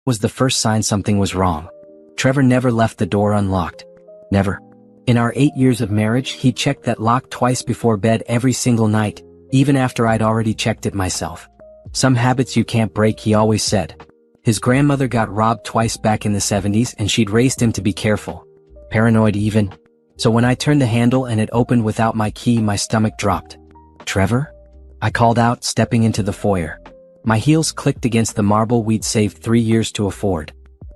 was the first sign something was wrong. Trevor never left the door unlocked. Never. In our 8 years of marriage, he checked that lock twice before bed every single night, even after I'd already checked it myself. Some habits you can't break, he always said. His grandmother got robbed twice back in the 70s and she'd raised him to be careful. Paranoid even. So when I turned the handle and it opened without my key, my stomach dropped. "Trevor?" I called out, stepping into the foyer. My heels clicked against the marble we'd saved 3 years to afford.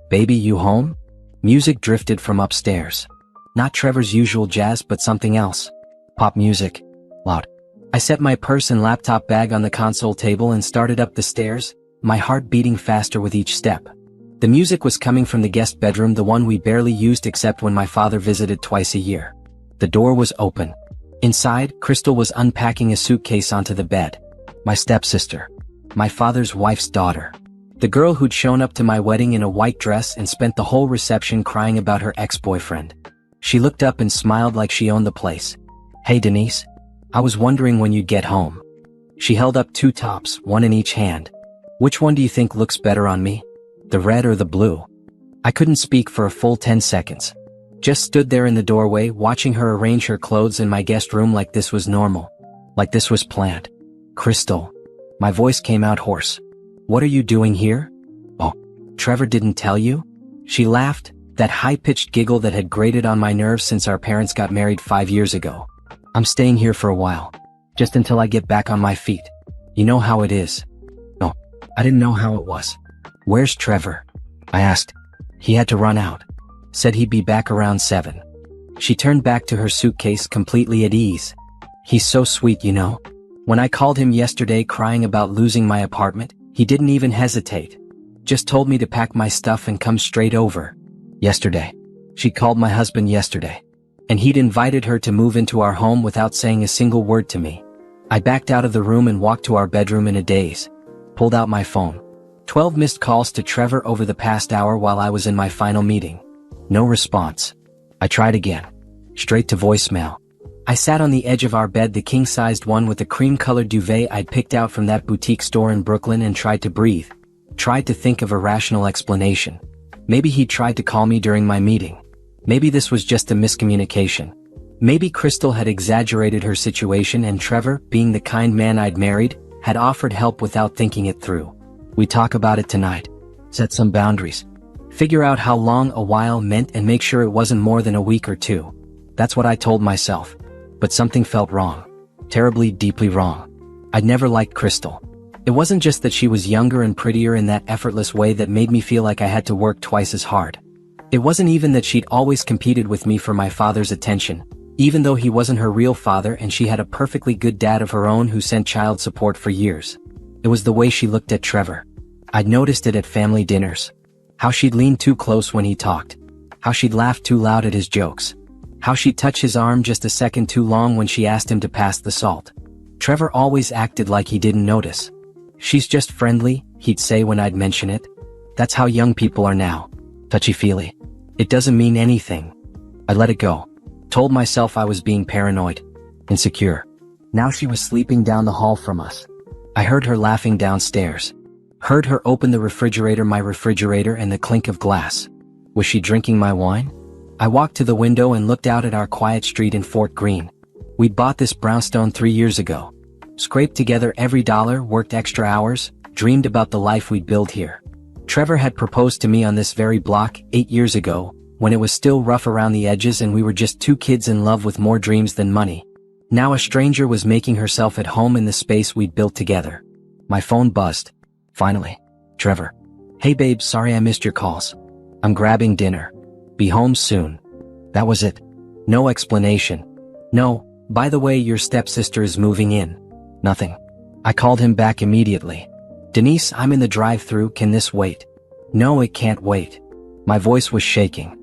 "Baby, you home?" Music drifted from upstairs. Not Trevor's usual jazz, but something else. Pop music. Loud. I set my purse and laptop bag on the console table and started up the stairs, my heart beating faster with each step. The music was coming from the guest bedroom, the one we barely used except when my father visited twice a year. The door was open. Inside, Crystal was unpacking a suitcase onto the bed. My stepsister. My father's wife's daughter. The girl who'd shown up to my wedding in a white dress and spent the whole reception crying about her ex-boyfriend. She looked up and smiled like she owned the place. "Hey Denise. I was wondering when you'd get home." She held up 2 tops, one in each hand. "Which one do you think looks better on me? The red or the blue?" I couldn't speak for a full 10 seconds. Just stood there in the doorway watching her arrange her clothes in my guest room like this was normal. Like this was planned. "Crystal." My voice came out hoarse. "What are you doing here?" "Oh, Trevor didn't tell you?" She laughed, that high-pitched giggle that had grated on my nerves since our parents got married 5 years ago. "I'm staying here for a while. Just until I get back on my feet. You know how it is." No, I didn't know how it was. "Where's Trevor?" I asked. "He had to run out. Said he'd be back around 7. She turned back to her suitcase completely at ease. "He's so sweet, you know. When I called him yesterday crying about losing my apartment, he didn't even hesitate. Just told me to pack my stuff and come straight over. Yesterday. She called my husband yesterday. And he'd invited her to move into our home without saying a single word to me." I backed out of the room and walked to our bedroom in a daze. Pulled out my phone. 12 missed calls to Trevor over the past hour while I was in my final meeting. No response. I tried again. Straight to voicemail. I sat on the edge of our bed, the king-sized one with the cream-colored duvet I'd picked out from that boutique store in Brooklyn, and tried to breathe. Tried to think of a rational explanation. Maybe he'd tried to call me during my meeting. Maybe this was just a miscommunication. Maybe Crystal had exaggerated her situation and Trevor, being the kind man I'd married, had offered help without thinking it through. We talk about it tonight. Set some boundaries. Figure out how long a while meant and make sure it wasn't more than a week or 2. That's what I told myself. But something felt wrong. Terribly, deeply wrong. I'd never liked Crystal. It wasn't just that she was younger and prettier in that effortless way that made me feel like I had to work twice as hard. It wasn't even that she'd always competed with me for my father's attention, even though he wasn't her real father and she had a perfectly good dad of her own who sent child support for years. It was the way she looked at Trevor. I'd noticed it at family dinners. How she'd lean too close when he talked. How she'd laugh too loud at his jokes. How she'd touch his arm just a second too long when she asked him to pass the salt. Trevor always acted like he didn't notice. "She's just friendly," he'd say when I'd mention it. That's how young people are now. Touchy-feely. It doesn't mean anything. I let it go. Told myself I was being paranoid. Insecure. Now she was sleeping down the hall from us. I heard her laughing downstairs. Heard her open the refrigerator, my refrigerator, and the clink of glass. Was she drinking my wine? I walked to the window and looked out at our quiet street in Fort Greene. We'd bought this brownstone 3 years ago. Scraped together every dollar, worked extra hours, dreamed about the life we'd build here. Trevor had proposed to me on this very block 8 years ago, when it was still rough around the edges and we were just 2 kids in love with more dreams than money. Now a stranger was making herself at home in the space we'd built together. My phone buzzed. Finally. Trevor. "Hey babe, sorry I missed your calls. I'm grabbing dinner. Be home soon." That was it. No explanation. No, by the way, your stepsister is moving in. Nothing. I called him back immediately. "Denise, I'm in the drive-thru, can this wait?" "No, it can't wait." My voice was shaking.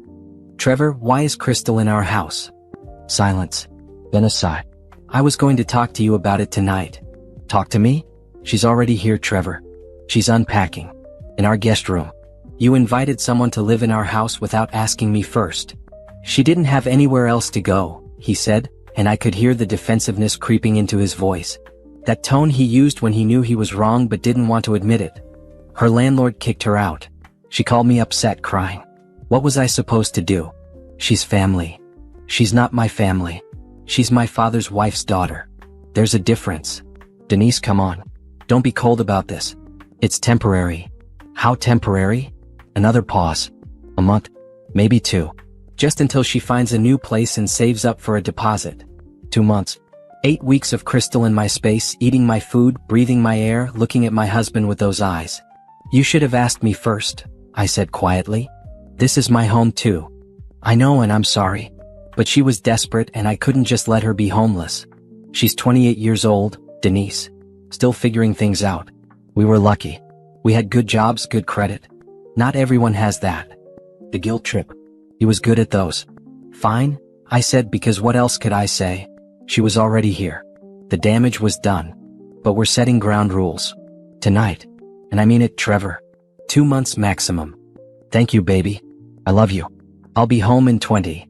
"Trevor, why is Crystal in our house?" Silence. Then a sigh. "I was going to talk to you about it tonight." "Talk to me?" "She's already here, Trevor. She's unpacking. In our guest room. You invited someone to live in our house without asking me first." "She didn't have anywhere else to go," he said, and I could hear the defensiveness creeping into his voice. That tone he used when he knew he was wrong but didn't want to admit it. "Her landlord kicked her out. She called me upset, crying. What was I supposed to do? She's family. She's not my family. She's my father's wife's daughter. There's a difference. Denise, come on. Don't be cold about this. It's temporary. How temporary? Another pause. A month. Maybe 2. Just until she finds a new place and saves up for a deposit. 2 months. 8 weeks of Crystal in my space, eating my food, breathing my air, looking at my husband with those eyes. You should have asked me first, I said quietly. This is my home too. I know, and I'm sorry. But she was desperate and I couldn't just let her be homeless. She's 28 years old, Denise. Still figuring things out. We were lucky. We had good jobs, good credit. Not everyone has that. The guilt trip. He was good at those. Fine, I said, because what else could I say? She was already here. The damage was done. But we're setting ground rules. Tonight. And I mean it, Trevor. 2 months maximum. Thank you, baby. I love you. I'll be home in 20.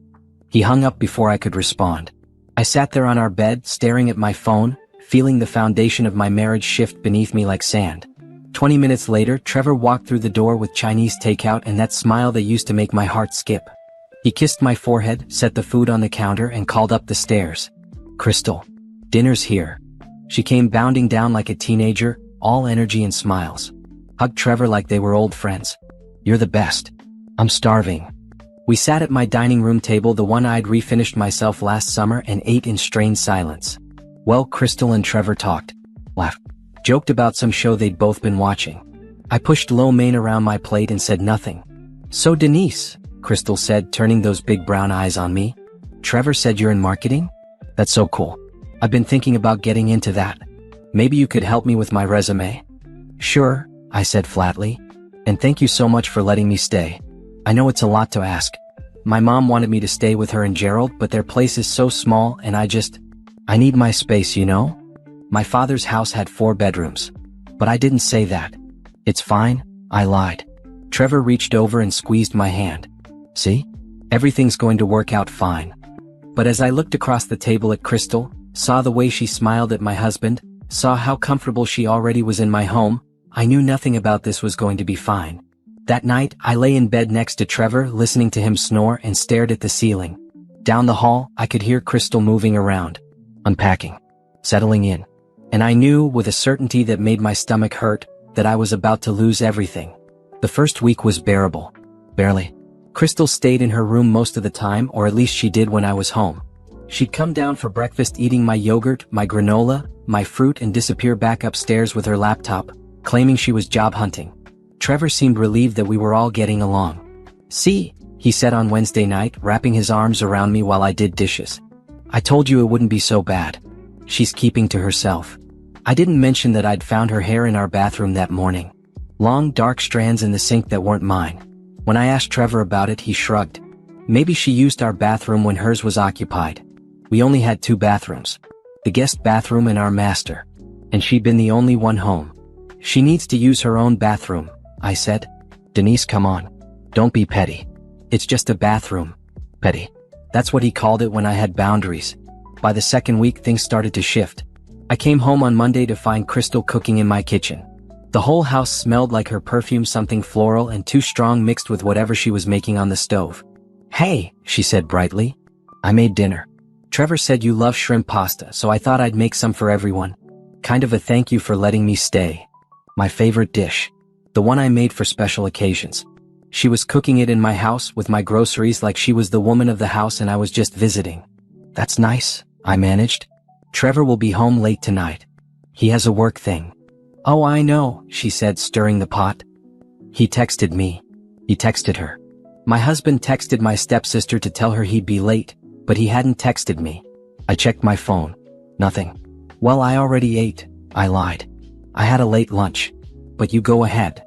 He hung up before I could respond. I sat there on our bed, staring at my phone, feeling the foundation of my marriage shift beneath me like sand. 20 minutes later, Trevor walked through the door with Chinese takeout and that smile that used to make my heart skip. He kissed my forehead, set the food on the counter, and called up the stairs. Crystal. Dinner's here. She came bounding down like a teenager, all energy and smiles. Hugged Trevor like they were old friends. You're the best. I'm starving. We sat at my dining room table, the one I'd refinished myself last summer, and ate in strained silence. Well, Crystal and Trevor talked, laughed, joked about some show they'd both been watching. I pushed lo mein around my plate and said nothing. So Denise, Crystal said, turning those big brown eyes on me. Trevor said you're in marketing? That's so cool. I've been thinking about getting into that. Maybe you could help me with my resume? Sure, I said flatly. And thank you so much for letting me stay. I know it's a lot to ask. My mom wanted me to stay with her and Gerald, but their place is so small and I need my space, you know? My father's house had 4 bedrooms. But I didn't say that. It's fine, I lied. Trevor reached over and squeezed my hand. See? Everything's going to work out fine. But as I looked across the table at Crystal, saw the way she smiled at my husband, saw how comfortable she already was in my home, I knew nothing about this was going to be fine. That night, I lay in bed next to Trevor, listening to him snore, and stared at the ceiling. Down the hall, I could hear Crystal moving around, unpacking, settling in. And I knew, with a certainty that made my stomach hurt, that I was about to lose everything. The first week was bearable. Barely. Crystal stayed in her room most of the time, or at least she did when I was home. She'd come down for breakfast eating my yogurt, my granola, my fruit, and disappear back upstairs with her laptop, claiming she was job hunting. Trevor seemed relieved that we were all getting along. See, he said on Wednesday night, wrapping his arms around me while I did dishes. I told you it wouldn't be so bad. She's keeping to herself. I didn't mention that I'd found her hair in our bathroom that morning. Long, dark strands in the sink that weren't mine. When I asked Trevor about it, he shrugged. Maybe she used our bathroom when hers was occupied. We only had 2 bathrooms. The guest bathroom and our master. And she'd been the only one home. She needs to use her own bathroom, I said. Denise, come on. Don't be petty. It's just a bathroom. Petty. That's what he called it when I had boundaries. By the 2nd week, things started to shift. I came home on Monday to find Crystal cooking in my kitchen. The whole house smelled like her perfume, something floral and too strong mixed with whatever she was making on the stove. Hey, she said brightly. I made dinner. Trevor said you love shrimp pasta, so I thought I'd make some for everyone. Kind of a thank you for letting me stay. My favorite dish. The one I made for special occasions. She was cooking it in my house with my groceries like she was the woman of the house and I was just visiting. That's nice, I managed. Trevor will be home late tonight. He has a work thing. Oh, I know, she said, stirring the pot. He texted me. He texted her. My husband texted my stepsister to tell her he'd be late, but he hadn't texted me. I checked my phone. Nothing. Well, I already ate, I lied. I had a late lunch. But you go ahead.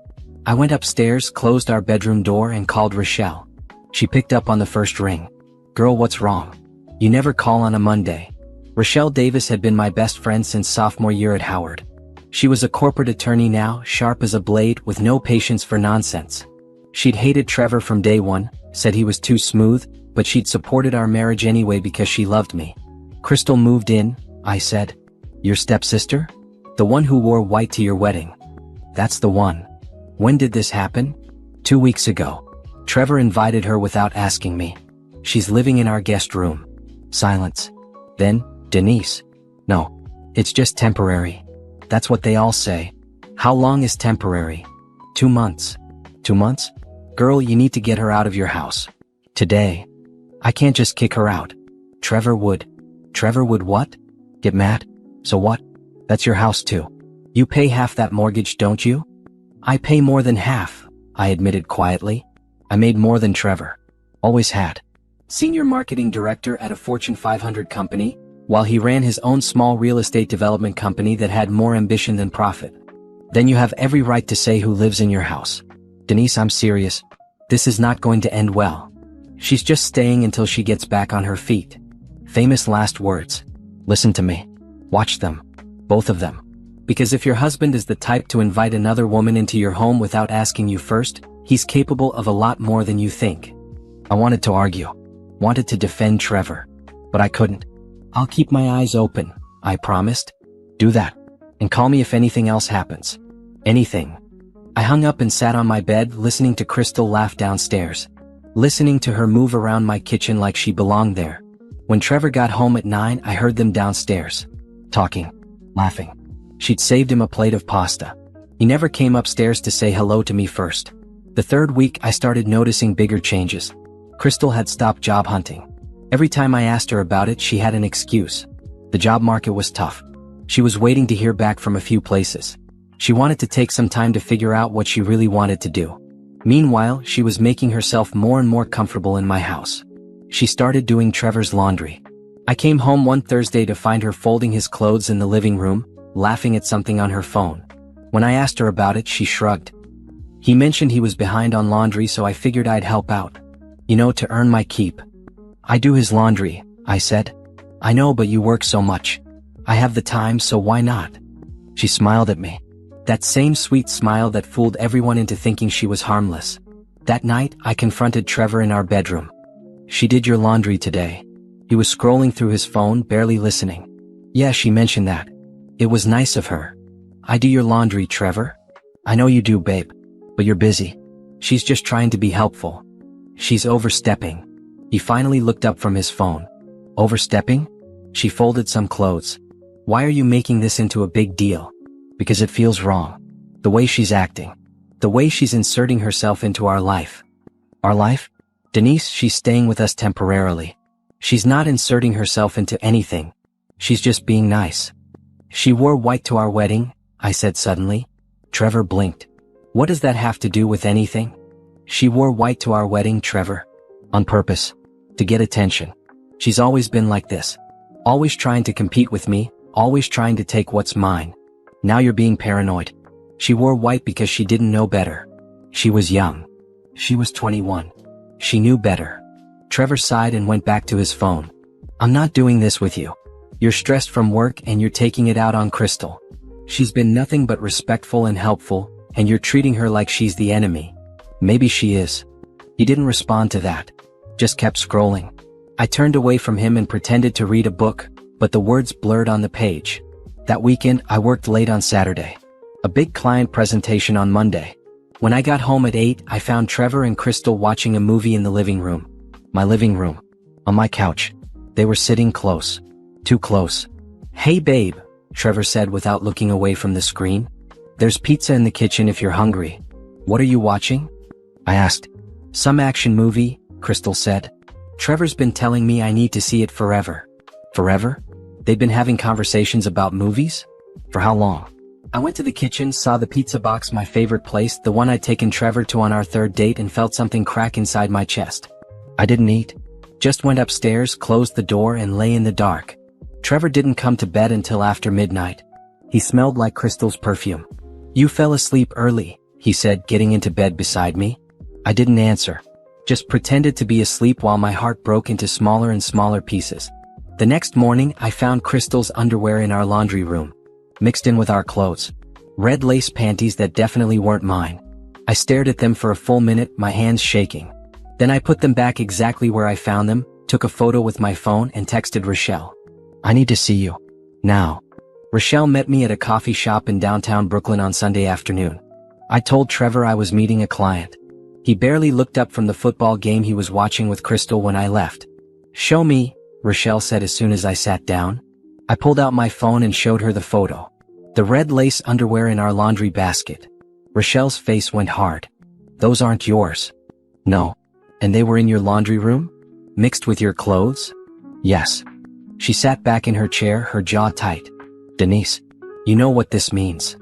I went upstairs, closed our bedroom door, and called Rochelle. She picked up on the first ring. Girl, what's wrong? You never call on a Monday. Rochelle Davis had been my best friend since sophomore year at Howard. She was a corporate attorney now, sharp as a blade, with no patience for nonsense. She'd hated Trevor from day one, said he was too smooth, but she'd supported our marriage anyway because she loved me. Crystal moved in, I said. Your stepsister? The one who wore white to your wedding. That's the one. When did this happen? 2 weeks ago. Trevor invited her without asking me. She's living in our guest room. Silence. Then, Denise. No. It's just temporary. That's what they all say. How long is temporary? 2 months. 2 months? Girl, you need to get her out of your house. Today. I can't just kick her out. Trevor would. Trevor would what? Get mad? So what? That's your house too. You pay half that mortgage, don't you? I pay more than half, I admitted quietly. I made more than Trevor. Always had. Senior marketing director at a Fortune 500 company, while he ran his own small real estate development company that had more ambition than profit. Then you have every right to say who lives in your house. Denise, I'm serious. This is not going to end well. She's just staying until she gets back on her feet. Famous last words. Listen to me. Watch them. Both of them. Because if your husband is the type to invite another woman into your home without asking you first, he's capable of a lot more than you think. I wanted to argue. Wanted to defend Trevor. But I couldn't. I'll keep my eyes open, I promised. Do that. And call me if anything else happens. Anything. I hung up and sat on my bed listening to Crystal laugh downstairs. Listening to her move around my kitchen like she belonged there. When Trevor got home at 9, I heard them downstairs. Talking. Laughing. She'd saved him a plate of pasta. He never came upstairs to say hello to me first. The 3rd week I started noticing bigger changes. Crystal had stopped job hunting. Every time I asked her about it, she had an excuse. The job market was tough. She was waiting to hear back from a few places. She wanted to take some time to figure out what she really wanted to do. Meanwhile, she was making herself more and more comfortable in my house. She started doing Trevor's laundry. I came home one Thursday to find her folding his clothes in the living room, laughing at something on her phone. When I asked her about it, she shrugged. He mentioned he was behind on laundry, so I figured I'd help out. You know, to earn my keep. I do his laundry, I said. I know, but you work so much. I have the time, so why not? She smiled at me. That same sweet smile that fooled everyone into thinking she was harmless. That night, I confronted Trevor in our bedroom. She did your laundry today. He was scrolling through his phone, barely listening. Yeah, she mentioned that. It was nice of her. I do your laundry, Trevor. I know you do, babe. But you're busy. She's just trying to be helpful. She's overstepping. He finally looked up from his phone. Overstepping? She folded some clothes. Why are you making this into a big deal? Because it feels wrong. The way she's acting. The way she's inserting herself into our life. Our life? Denise, she's staying with us temporarily. She's not inserting herself into anything. She's just being nice. She wore white to our wedding, I said suddenly. Trevor blinked. What does that have to do with anything? She wore white to our wedding, Trevor. On purpose. To get attention. She's always been like this. Always trying to compete with me, always trying to take what's mine. Now you're being paranoid. She wore white because she didn't know better. She was young. She was 21. She knew better. Trevor sighed and went back to his phone. I'm not doing this with you. You're stressed from work and you're taking it out on Crystal. She's been nothing but respectful and helpful, and you're treating her like she's the enemy. Maybe she is. He didn't respond to that. Just kept scrolling. I turned away from him and pretended to read a book, but the words blurred on the page. That weekend, I worked late on Saturday. A big client presentation on Monday. When I got home at 8, I found Trevor and Crystal watching a movie in the living room. My living room. On my couch. They were sitting close. Too close. Hey babe, Trevor said without looking away from the screen. There's pizza in the kitchen if you're hungry. What are you watching? I asked. Some action movie, Crystal said. Trevor's been telling me I need to see it forever. Forever? They'd been having conversations about movies? For how long? I went to the kitchen, saw the pizza box, my favorite place, the one I'd taken Trevor to on our 3rd date, and felt something crack inside my chest. I didn't eat. Just went upstairs, closed the door, and lay in the dark. Trevor didn't come to bed until after midnight. He smelled like Crystal's perfume. You fell asleep early, he said, getting into bed beside me. I didn't answer. Just pretended to be asleep while my heart broke into smaller and smaller pieces. The next morning, I found Crystal's underwear in our laundry room. Mixed in with our clothes. Red lace panties that definitely weren't mine. I stared at them for a full minute, my hands shaking. Then I put them back exactly where I found them, took a photo with my phone, and texted Rochelle. I need to see you. Now. Rochelle met me at a coffee shop in downtown Brooklyn on Sunday afternoon. I told Trevor I was meeting a client. He barely looked up from the football game he was watching with Crystal when I left. "Show me," Rochelle said as soon as I sat down. I pulled out my phone and showed her the photo. The red lace underwear in our laundry basket. Rochelle's face went hard. "Those aren't yours." "No. And they were in your laundry room? Mixed with your clothes?" "Yes." She sat back in her chair, her jaw tight. "Denise, you know what this means.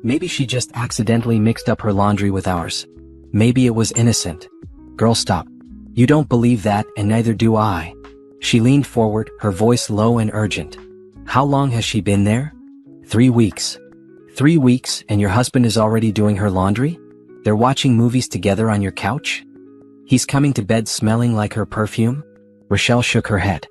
Maybe she just accidentally mixed up her laundry with ours. Maybe it was innocent." "Girl, stop. You don't believe that, and neither do I." She leaned forward, her voice low and urgent. "How long has she been there?" 3 weeks. 3 weeks, and your husband is already doing her laundry? They're watching movies together on your couch? He's coming to bed smelling like her perfume?" Rochelle shook her head.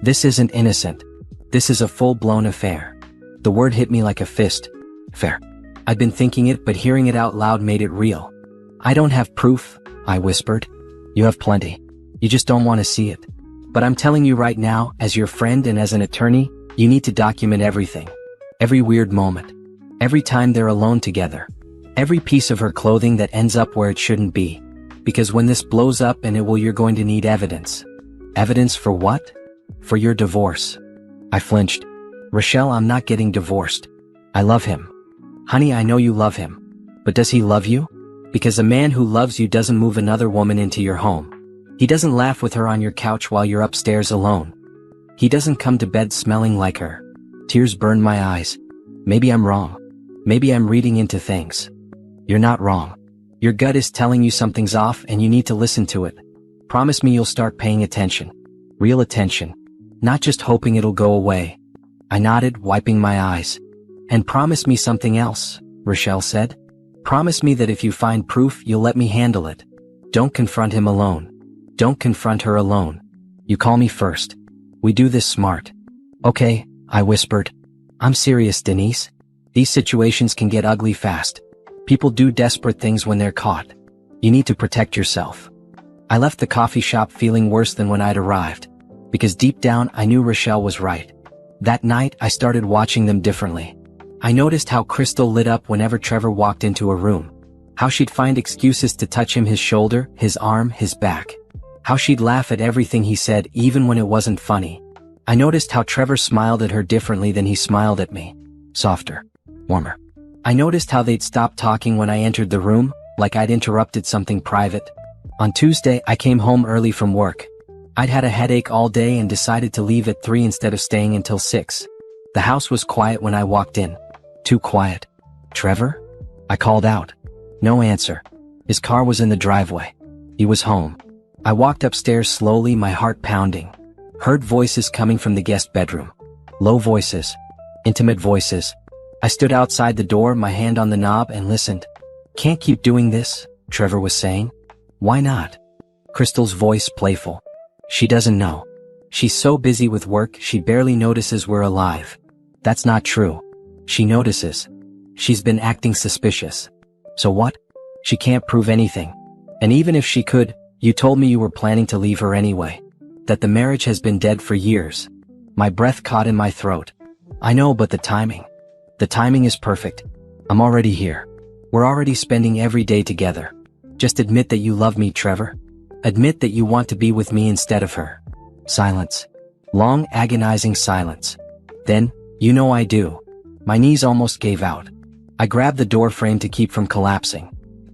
"This isn't innocent. This is a full-blown affair." The word hit me like a fist. Fair. I'd been thinking it, but hearing it out loud made it real. "I don't have proof," I whispered. "You have plenty. You just don't want to see it. But I'm telling you right now, as your friend and as an attorney, you need to document everything. Every weird moment. Every time they're alone together. Every piece of her clothing that ends up where it shouldn't be. Because when this blows up, and it will, you're going to need evidence." "Evidence for what?" "For your divorce." I flinched. "Rochelle, I'm not getting divorced. I love him." "Honey, I know you love him. But does he love you? Because a man who loves you doesn't move another woman into your home. He doesn't laugh with her on your couch while you're upstairs alone. He doesn't come to bed smelling like her." Tears burned my eyes. Maybe I'm wrong. Maybe I'm reading into things. "You're not wrong. Your gut is telling you something's off, and you need to listen to it. Promise me you'll start paying attention. Real attention. Not just hoping it'll go away." I nodded, wiping my eyes. "And promise me something else," Rochelle said. "Promise me that if you find proof, you'll let me handle it. Don't confront him alone. Don't confront her alone. You call me first. We do this smart." "Okay," I whispered. "I'm serious, Denise. These situations can get ugly fast. People do desperate things when they're caught. You need to protect yourself." I left the coffee shop feeling worse than when I'd arrived. Because deep down I knew Rochelle was right. That night I started watching them differently. I noticed how Crystal lit up whenever Trevor walked into a room. How she'd find excuses to touch him, his shoulder, his arm, his back. How she'd laugh at everything he said even when it wasn't funny. I noticed how Trevor smiled at her differently than he smiled at me. Softer. Warmer. I noticed how they'd stop talking when I entered the room, like I'd interrupted something private. On Tuesday, I came home early from work. I'd had a headache all day and decided to leave at 3 instead of staying until 6. The house was quiet when I walked in. Too quiet. "Trevor?" I called out. No answer. His car was in the driveway. He was home. I walked upstairs slowly, my heart pounding. Heard voices coming from the guest bedroom. Low voices. Intimate voices. I stood outside the door, my hand on the knob, and listened. "Can't keep doing this," Trevor was saying. "Why not?" Crystal's voice playful. "She doesn't know. She's so busy with work, she barely notices we're alive." "That's not true. She notices. She's been acting suspicious." "So what?" "She can't prove anything. And even if she could, you told me you were planning to leave her anyway. That the marriage has been dead for years." My breath caught in my throat. "I know, but the timing. The timing is perfect. I'm already here. We're already spending every day together. Just admit that you love me, Trevor. Admit that you want to be with me instead of her." Silence. Long, agonizing silence. Then, "You know I do." My knees almost gave out. I grabbed the door frame to keep from collapsing.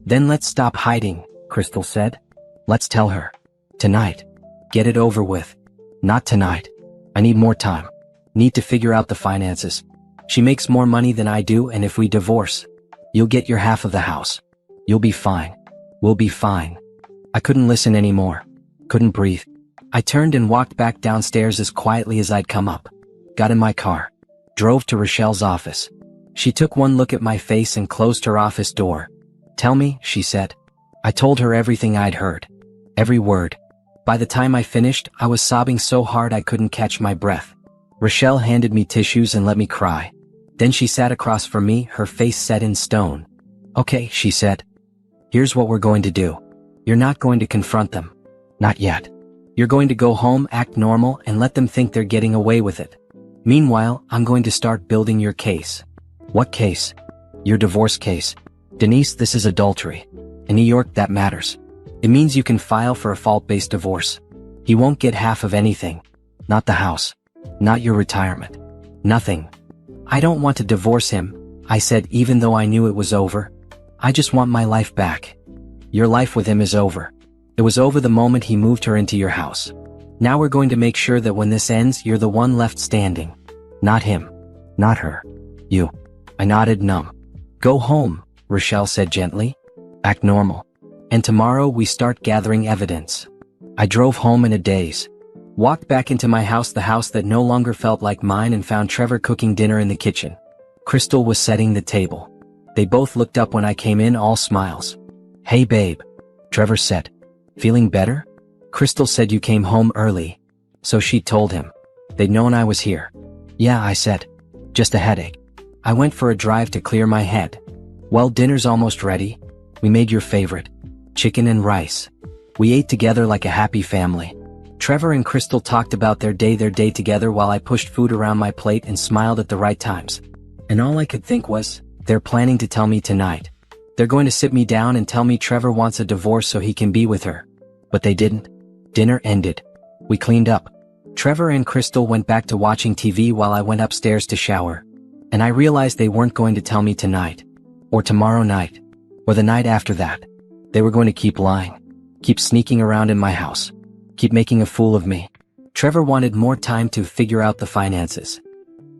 "Then let's stop hiding," Crystal said. "Let's tell her. Tonight. Get it over with." "Not tonight. I need more time. Need to figure out the finances. She makes more money than I do, and if we divorce, you'll get your half of the house. You'll be fine. We'll be fine." I couldn't listen anymore. Couldn't breathe. I turned and walked back downstairs as quietly as I'd come up. Got in my car. Drove to Rochelle's office. She took one look at my face and closed her office door. "Tell me," she said. I told her everything I'd heard. Every word. By the time I finished, I was sobbing so hard I couldn't catch my breath. Rochelle handed me tissues and let me cry. Then she sat across from me, her face set in stone. "Okay," she said. "Here's what we're going to do. You're not going to confront them. Not yet. You're going to go home, act normal, and let them think they're getting away with it. Meanwhile, I'm going to start building your case." "What case?" "Your divorce case. Denise, this is adultery. In New York, that matters. It means you can file for a fault-based divorce. He won't get half of anything. Not the house. Not your retirement. Nothing. I don't want to divorce him, I said, even though I knew it was over. I just want my life back. Your life with him is over. It was over the moment he moved her into your house. Now we're going to make sure that when this ends, you're the one left standing. Not him. Not her. You. I nodded numb. Go home, Rochelle said gently. Act normal. And tomorrow we start gathering evidence. I drove home in a daze. Walked back into my house, the house that no longer felt like mine, and found Trevor cooking dinner in the kitchen. Crystal was setting the table. They both looked up when I came in, all smiles. Hey babe. Trevor said. Feeling better? Crystal said you came home early. So she told him. They'd known I was here. Yeah, I said. Just a headache. I went for a drive to clear my head. Well, dinner's almost ready. We made your favorite. Chicken and rice. We ate together like a happy family. Trevor and Crystal talked about their day together while I pushed food around my plate and smiled at the right times. And all I could think was, they're planning to tell me tonight. They're going to sit me down and tell me Trevor wants a divorce so he can be with her. But they didn't. Dinner ended. We cleaned up. Trevor and Crystal went back to watching TV while I went upstairs to shower. And I realized they weren't going to tell me tonight. Or tomorrow night. Or the night after that. They were going to keep lying. Keep sneaking around in my house. Keep making a fool of me. Trevor wanted more time to figure out the finances.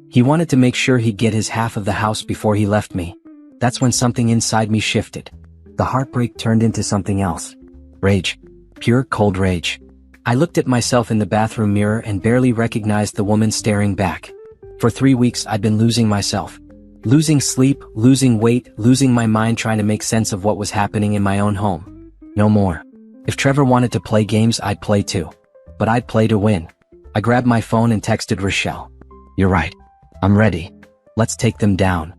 He wanted to make sure he'd get his half of the house before he left me. That's when something inside me shifted. The heartbreak turned into something else. Rage. Pure, cold rage. I looked at myself in the bathroom mirror and barely recognized the woman staring back. For 3 weeks I'd been losing myself. Losing sleep, losing weight, losing my mind, trying to make sense of what was happening in my own home. No more. If Trevor wanted to play games, I'd play too. But I'd play to win. I grabbed my phone and texted Rochelle. You're right. I'm ready. Let's take them down.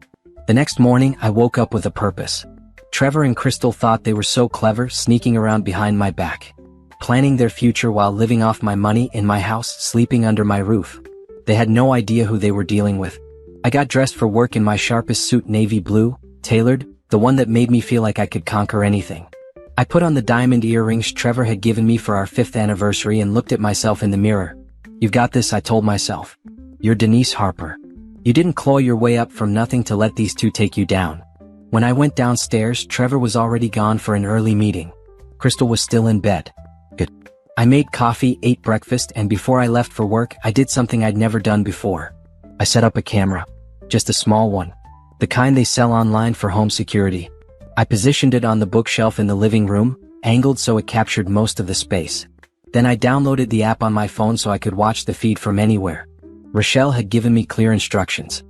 The next morning I woke up with a purpose. Trevor and Crystal thought they were so clever, sneaking around behind my back. Planning their future while living off my money in my house, sleeping under my roof. They had no idea who they were dealing with. I got dressed for work in my sharpest suit, navy blue, tailored, the one that made me feel like I could conquer anything. I put on the diamond earrings Trevor had given me for our 5th anniversary and looked at myself in the mirror. You've got this, I told myself. You're Denise Harper. You didn't claw your way up from nothing to let these two take you down. When I went downstairs, Trevor was already gone for an early meeting. Crystal was still in bed. Good. I made coffee, ate breakfast, and before I left for work, I did something I'd never done before. I set up a camera. Just a small one. The kind they sell online for home security. I positioned it on the bookshelf in the living room, angled so it captured most of the space. Then I downloaded the app on my phone so I could watch the feed from anywhere. Rochelle had given me clear instructions.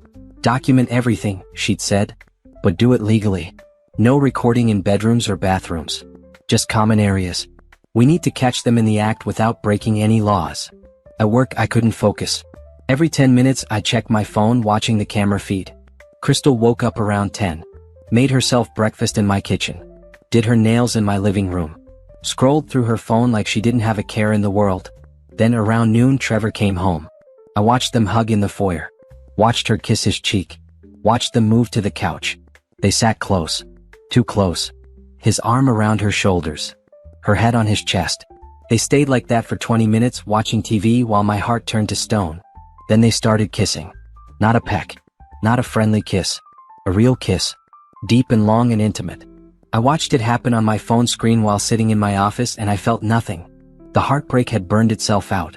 Document everything, she'd said. But do it legally. No recording in bedrooms or bathrooms. Just common areas. We need to catch them in the act without breaking any laws. At work I couldn't focus. Every 10 minutes I checked my phone, watching the camera feed. Crystal woke up around 10. Made herself breakfast in my kitchen. Did her nails in my living room. Scrolled through her phone like she didn't have a care in the world. Then around noon Trevor came home. I watched them hug in the foyer. Watched her kiss his cheek. Watched them move to the couch. They sat close. Too close. His arm around her shoulders. Her head on his chest. They stayed like that for 20 minutes watching TV while my heart turned to stone. Then they started kissing. Not a peck. Not a friendly kiss. A real kiss. Deep and long and intimate. I watched it happen on my phone screen while sitting in my office, and I felt nothing. The heartbreak had burned itself out.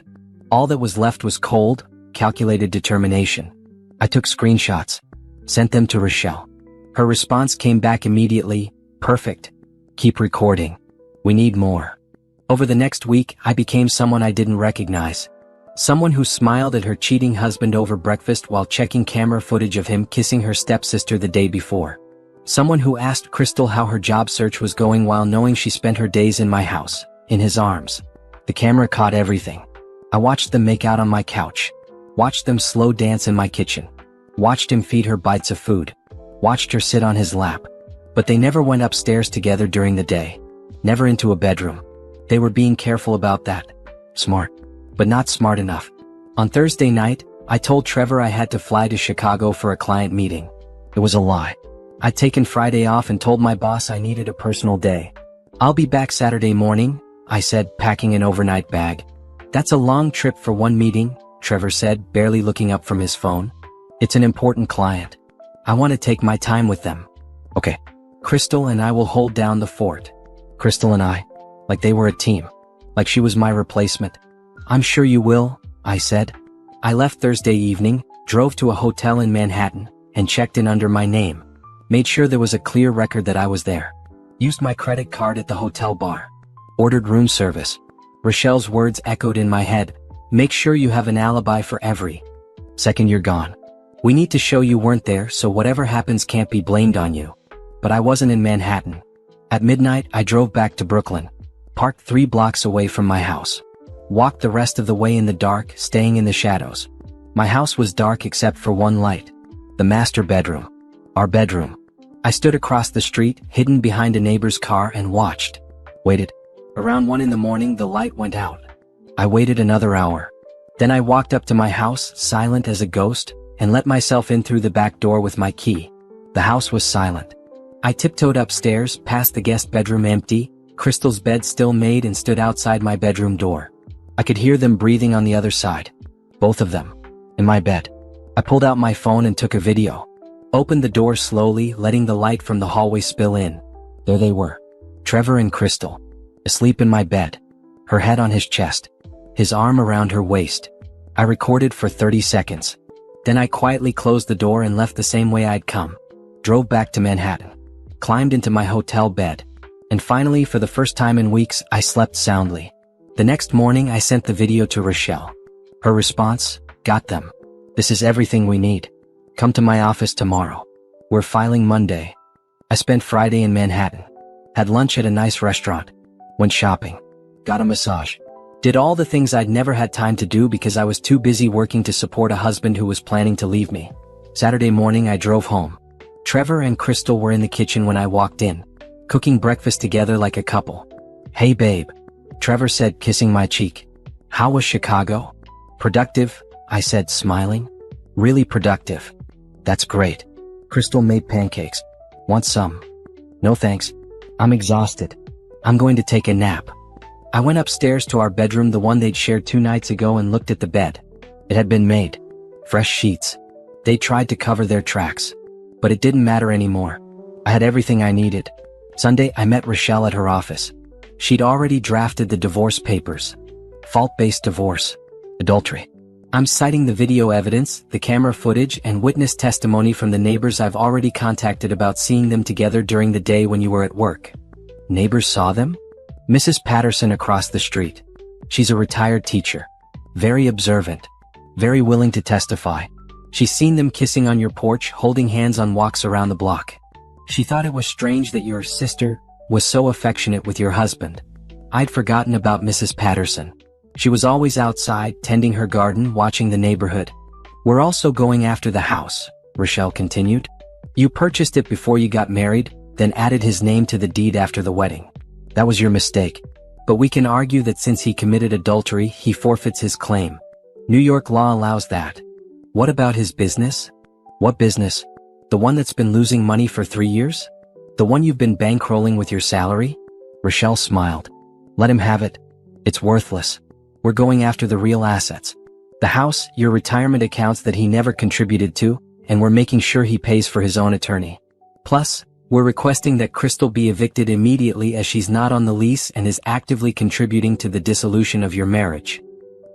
All that was left was cold, calculated determination. I took screenshots. Sent them to Rochelle. Her response came back immediately. Perfect. Keep recording. We need more. Over the next week, I became someone I didn't recognize. Someone who smiled at her cheating husband over breakfast while checking camera footage of him kissing her stepsister the day before. Someone who asked Crystal how her job search was going while knowing she spent her days in my house, in his arms. The camera caught everything. I watched them make out on my couch. Watched them slow dance in my kitchen. Watched him feed her bites of food. Watched her sit on his lap. But they never went upstairs together during the day. Never into a bedroom. They were being careful about that. Smart. But not smart enough. On Thursday night, I told Trevor I had to fly to Chicago for a client meeting. It was a lie. I'd taken Friday off and told my boss I needed a personal day. I'll be back Saturday morning, I said, packing an overnight bag. That's a long trip for one meeting, Trevor said, barely looking up from his phone. It's an important client. I want to take my time with them. Okay. Crystal and I will hold down the fort. Crystal and I? Like they were a team. Like she was my replacement. I'm sure you will, I said. I left Thursday evening, drove to a hotel in Manhattan, and checked in under my name. Made sure there was a clear record that I was there. Used my credit card at the hotel bar. Ordered room service. Rochelle's words echoed in my head. Make sure you have an alibi for every second you're gone. We need to show you weren't there, so whatever happens can't be blamed on you. But I wasn't in Manhattan. At midnight, I drove back to Brooklyn. Parked 3 blocks away from my house. Walked the rest of the way in the dark, staying in the shadows. My house was dark except for one light. The master bedroom. Our bedroom. I stood across the street, hidden behind a neighbor's car, and watched. Waited. Around 1 in the morning, the light went out. I waited another hour. Then I walked up to my house, silent as a ghost, and let myself in through the back door with my key. The house was silent. I tiptoed upstairs, past the guest bedroom empty, Crystal's bed still made, and stood outside my bedroom door. I could hear them breathing on the other side. Both of them. In my bed. I pulled out my phone and took a video. Opened the door slowly, letting the light from the hallway spill in. There they were. Trevor and Crystal. Asleep in my bed. Her head on his chest. His arm around her waist. I recorded for 30 seconds. Then I quietly closed the door and left the same way I'd come. Drove back to Manhattan. Climbed into my hotel bed. And finally, for the first time in weeks, I slept soundly. The next morning, I sent the video to Rochelle. Her response, got them. This is everything we need. Come to my office tomorrow. We're filing Monday. I spent Friday in Manhattan. Had lunch at a nice restaurant. Went shopping. Got a massage. Did all the things I'd never had time to do because I was too busy working to support a husband who was planning to leave me. Saturday morning, I drove home. Trevor and Crystal were in the kitchen when I walked in, cooking breakfast together like a couple. Hey babe, Trevor said, kissing my cheek. How was Chicago? Productive, I said, smiling. Really productive. That's great. Crystal made pancakes. Want some? No thanks. I'm exhausted. I'm going to take a nap. I went upstairs to our bedroom, the one they'd shared 2 nights ago, and looked at the bed. It had been made. Fresh sheets. They tried to cover their tracks. But it didn't matter anymore. I had everything I needed. Sunday, I met Rochelle at her office. She'd already drafted the divorce papers. Fault-based divorce. Adultery. I'm citing the video evidence, the camera footage, and witness testimony from the neighbors I've already contacted about seeing them together during the day when you were at work. Neighbors saw them? Mrs. Patterson across the street. She's a retired teacher. Very observant. Very willing to testify. She's seen them kissing on your porch, holding hands on walks around the block. She thought it was strange that your sister was so affectionate with your husband. I'd forgotten about Mrs. Patterson. She was always outside, tending her garden, watching the neighborhood. We're also going after the house, Rochelle continued. You purchased it before you got married, then added his name to the deed after the wedding. That was your mistake. But we can argue that since he committed adultery, he forfeits his claim. New York law allows that. What about his business? What business? The one that's been losing money for 3 years? The one you've been bankrolling with your salary? Rochelle smiled. Let him have it. It's worthless. We're going after the real assets. The house, your retirement accounts that he never contributed to, and we're making sure he pays for his own attorney. Plus, we're requesting that Crystal be evicted immediately as she's not on the lease and is actively contributing to the dissolution of your marriage.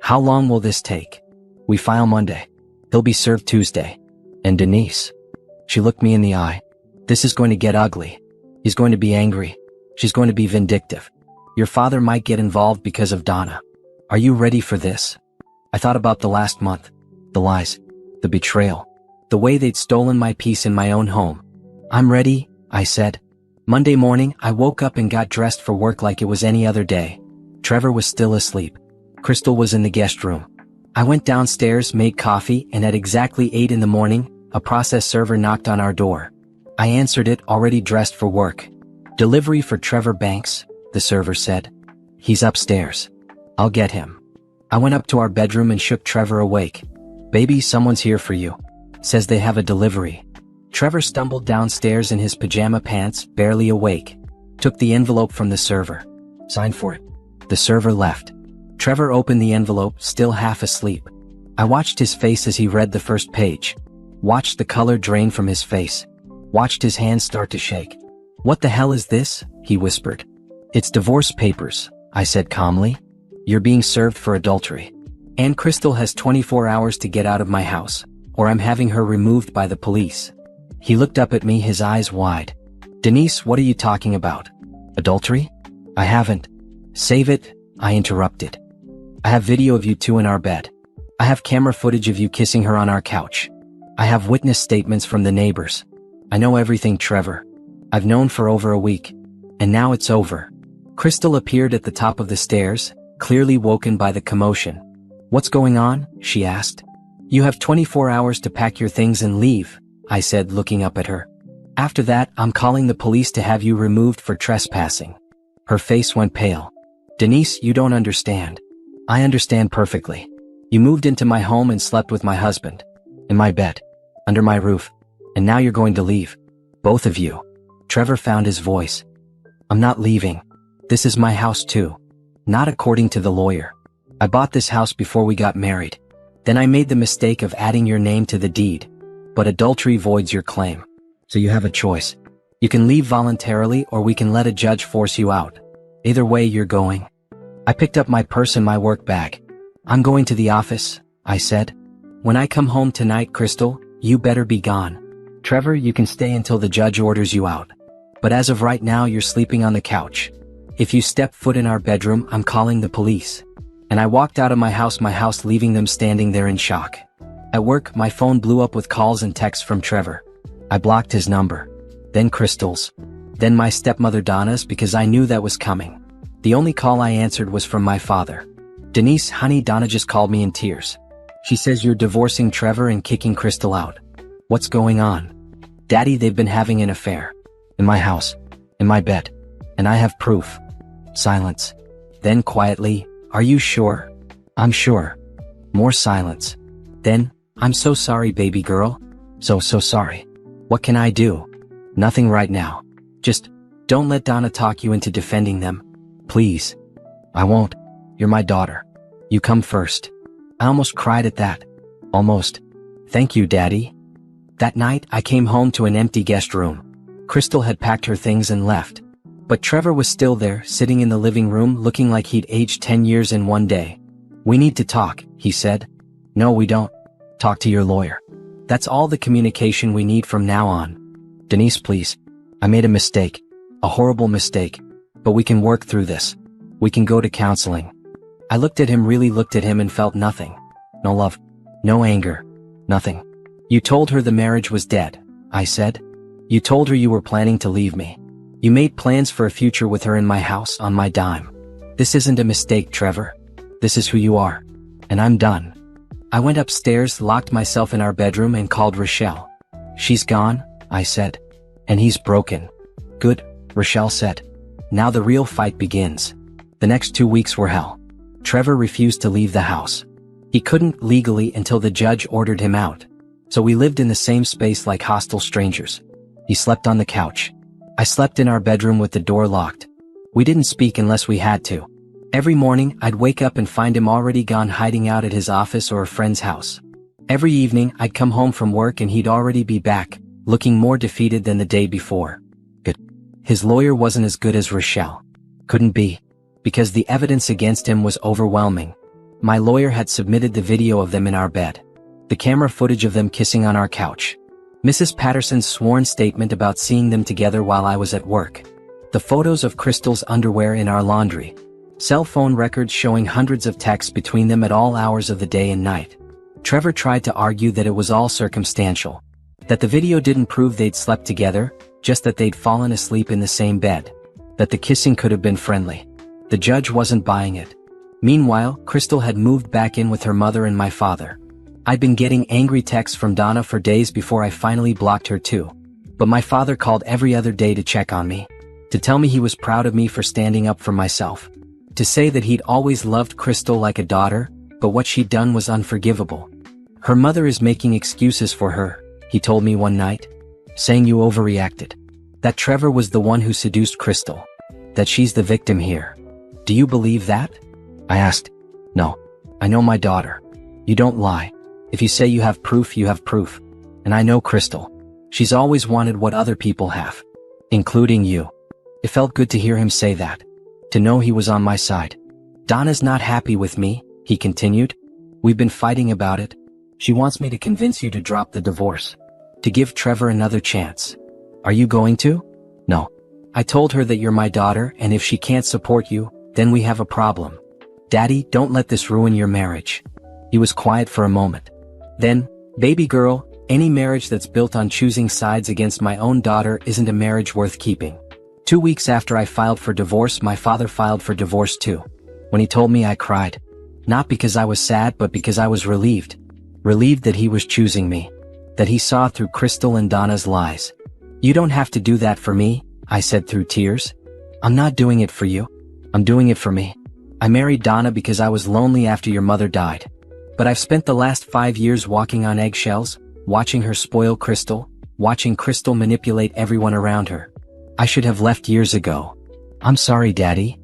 How long will this take? We file Monday. He'll be served Tuesday. And Denise. She looked me in the eye. This is going to get ugly. He's going to be angry. She's going to be vindictive. Your father might get involved because of Donna. Are you ready for this? I thought about the last month. The lies. The betrayal. The way they'd stolen my peace in my own home. I'm ready, I said. Monday morning, I woke up and got dressed for work like it was any other day. Trevor was still asleep. Crystal was in the guest room. I went downstairs, made coffee, and at exactly 8 in the morning, a process server knocked on our door. I answered it, already dressed for work. Delivery for Trevor Banks, the server said. He's upstairs. I'll get him. I went up to our bedroom and shook Trevor awake. Baby, someone's here for you. Says they have a delivery. Trevor stumbled downstairs in his pajama pants, barely awake. took the envelope from the server, signed for it. The server left. Trevor opened the envelope, still half asleep. I watched his face as he read the first page. Watched the color drain from his face. Watched his hands start to shake. "What the hell is this?" he whispered. "It's divorce papers," I said calmly. "You're being served for adultery. And Crystal has 24 hours to get out of my house, or I'm having her removed by the police." He looked up at me, his eyes wide. "Denise, what are you talking about? Adultery? I haven't." "Save it," I interrupted. "I have video of you two in our bed. I have camera footage of you kissing her on our couch. I have witness statements from the neighbors. I know everything, Trevor. I've known for over a week. And now it's over." Crystal appeared at the top of the stairs, clearly woken by the commotion. "What's going on?" she asked. "You have 24 hours to pack your things and leave," I said, looking up at her. "After that, I'm calling the police to have you removed for trespassing." Her face went pale. "Denise, you don't understand." "I understand perfectly. You moved into my home and slept with my husband. In my bed. Under my roof. And now you're going to leave. Both of you." Trevor found his voice. "I'm not leaving. This is my house too. Not according to the lawyer. I bought this house before we got married. Then I made the mistake of adding your name to the deed. But adultery voids your claim. So you have a choice. You can leave voluntarily, or we can let a judge force you out. Either way, you're going." I picked up my purse and my work bag. "I'm going to the office," I said. "When I come home tonight, Crystal, you better be gone. Trevor, you can stay until the judge orders you out. But as of right now, you're sleeping on the couch. If you step foot in our bedroom, I'm calling the police." And I walked out of my house, leaving them standing there in shock. At work, my phone blew up with calls and texts from Trevor. I blocked his number. Then Crystal's. Then my stepmother Donna's, because I knew that was coming. The only call I answered was from my father. "Denise, honey, Donna just called me in tears. She says you're divorcing Trevor and kicking Crystal out. What's going on?" "Daddy, they've been having an affair. In my house. In my bed. And I have proof." Silence. Then quietly, "Are you sure?" "I'm sure." More silence. Then, "I'm so sorry, baby girl. So sorry. What can I do?" "Nothing right now. Just, don't let Donna talk you into defending them. Please." "I won't. You're my daughter. You come first." I almost cried at that. Almost. "Thank you, Daddy." That night, I came home to an empty guest room. Crystal had packed her things and left. But Trevor was still there, sitting in the living room, looking like he'd aged 10 years in one day. "We need to talk," he said. "No, we don't. Talk to your lawyer. That's all the communication we need from now on. Denise, please. I made a mistake. A horrible mistake. But we can work through this. We can go to counseling." I looked at him, really looked at him, and felt nothing. No love. No anger. Nothing. "You told her the marriage was dead," I said. "You told her you were planning to leave me. You made plans for a future with her in my house, on my dime. This isn't a mistake, Trevor. This is who you are. And I'm done." I went upstairs, locked myself in our bedroom, and called Rochelle. "She's gone," I said. "And he's broken." "Good," Rochelle said. "Now the real fight begins." The next 2 weeks were hell. Trevor refused to leave the house. He couldn't legally until the judge ordered him out. So we lived in the same space like hostile strangers. He slept on the couch. I slept in our bedroom with the door locked. We didn't speak unless we had to. Every morning, I'd wake up and find him already gone, hiding out at his office or a friend's house. Every evening, I'd come home from work and he'd already be back, looking more defeated than the day before. Good. His lawyer wasn't as good as Rochelle. Couldn't be. Because the evidence against him was overwhelming. My lawyer had submitted the video of them in our bed. The camera footage of them kissing on our couch. Mrs. Patterson's sworn statement about seeing them together while I was at work. The photos of Crystal's underwear in our laundry. Cell phone records showing hundreds of texts between them at all hours of the day and night. Trevor tried to argue that it was all circumstantial. That the video didn't prove they'd slept together, just that they'd fallen asleep in the same bed. That the kissing could have been friendly. The judge wasn't buying it. Meanwhile, Crystal had moved back in with her mother and my father. I'd been getting angry texts from Donna for days before I finally blocked her too. But my father called every other day to check on me. To tell me he was proud of me for standing up for myself. To say that he'd always loved Crystal like a daughter, but what she'd done was unforgivable. "Her mother is making excuses for her," he told me one night. "Saying you overreacted. That Trevor was the one who seduced Crystal. That she's the victim here. Do you believe that? I asked. No. I know my daughter. You don't lie. If you say you have proof, you have proof. And I know Crystal. She's always wanted what other people have. Including you. It felt good to hear him say that. To know he was on my side. Donna's not happy with me, he continued. We've been fighting about it. She wants me to convince you to drop the divorce. To give Trevor another chance. Are you going to? No. I told her that you're my daughter, and if she can't support you, then we have a problem. Daddy, don't let this ruin your marriage. He was quiet for a moment. Then, baby girl, any marriage that's built on choosing sides against my own daughter isn't a marriage worth keeping. 2 weeks after I filed for divorce, my father filed for divorce too. When he told me, I cried. Not because I was sad, but because I was relieved. Relieved that he was choosing me. That he saw through Crystal and Donna's lies. You don't have to do that for me, I said through tears. I'm not doing it for you. I'm doing it for me. I married Donna because I was lonely after your mother died. But I've spent the last 5 years walking on eggshells, watching her spoil Crystal, watching Crystal manipulate everyone around her. I should have left years ago. I'm sorry, Daddy.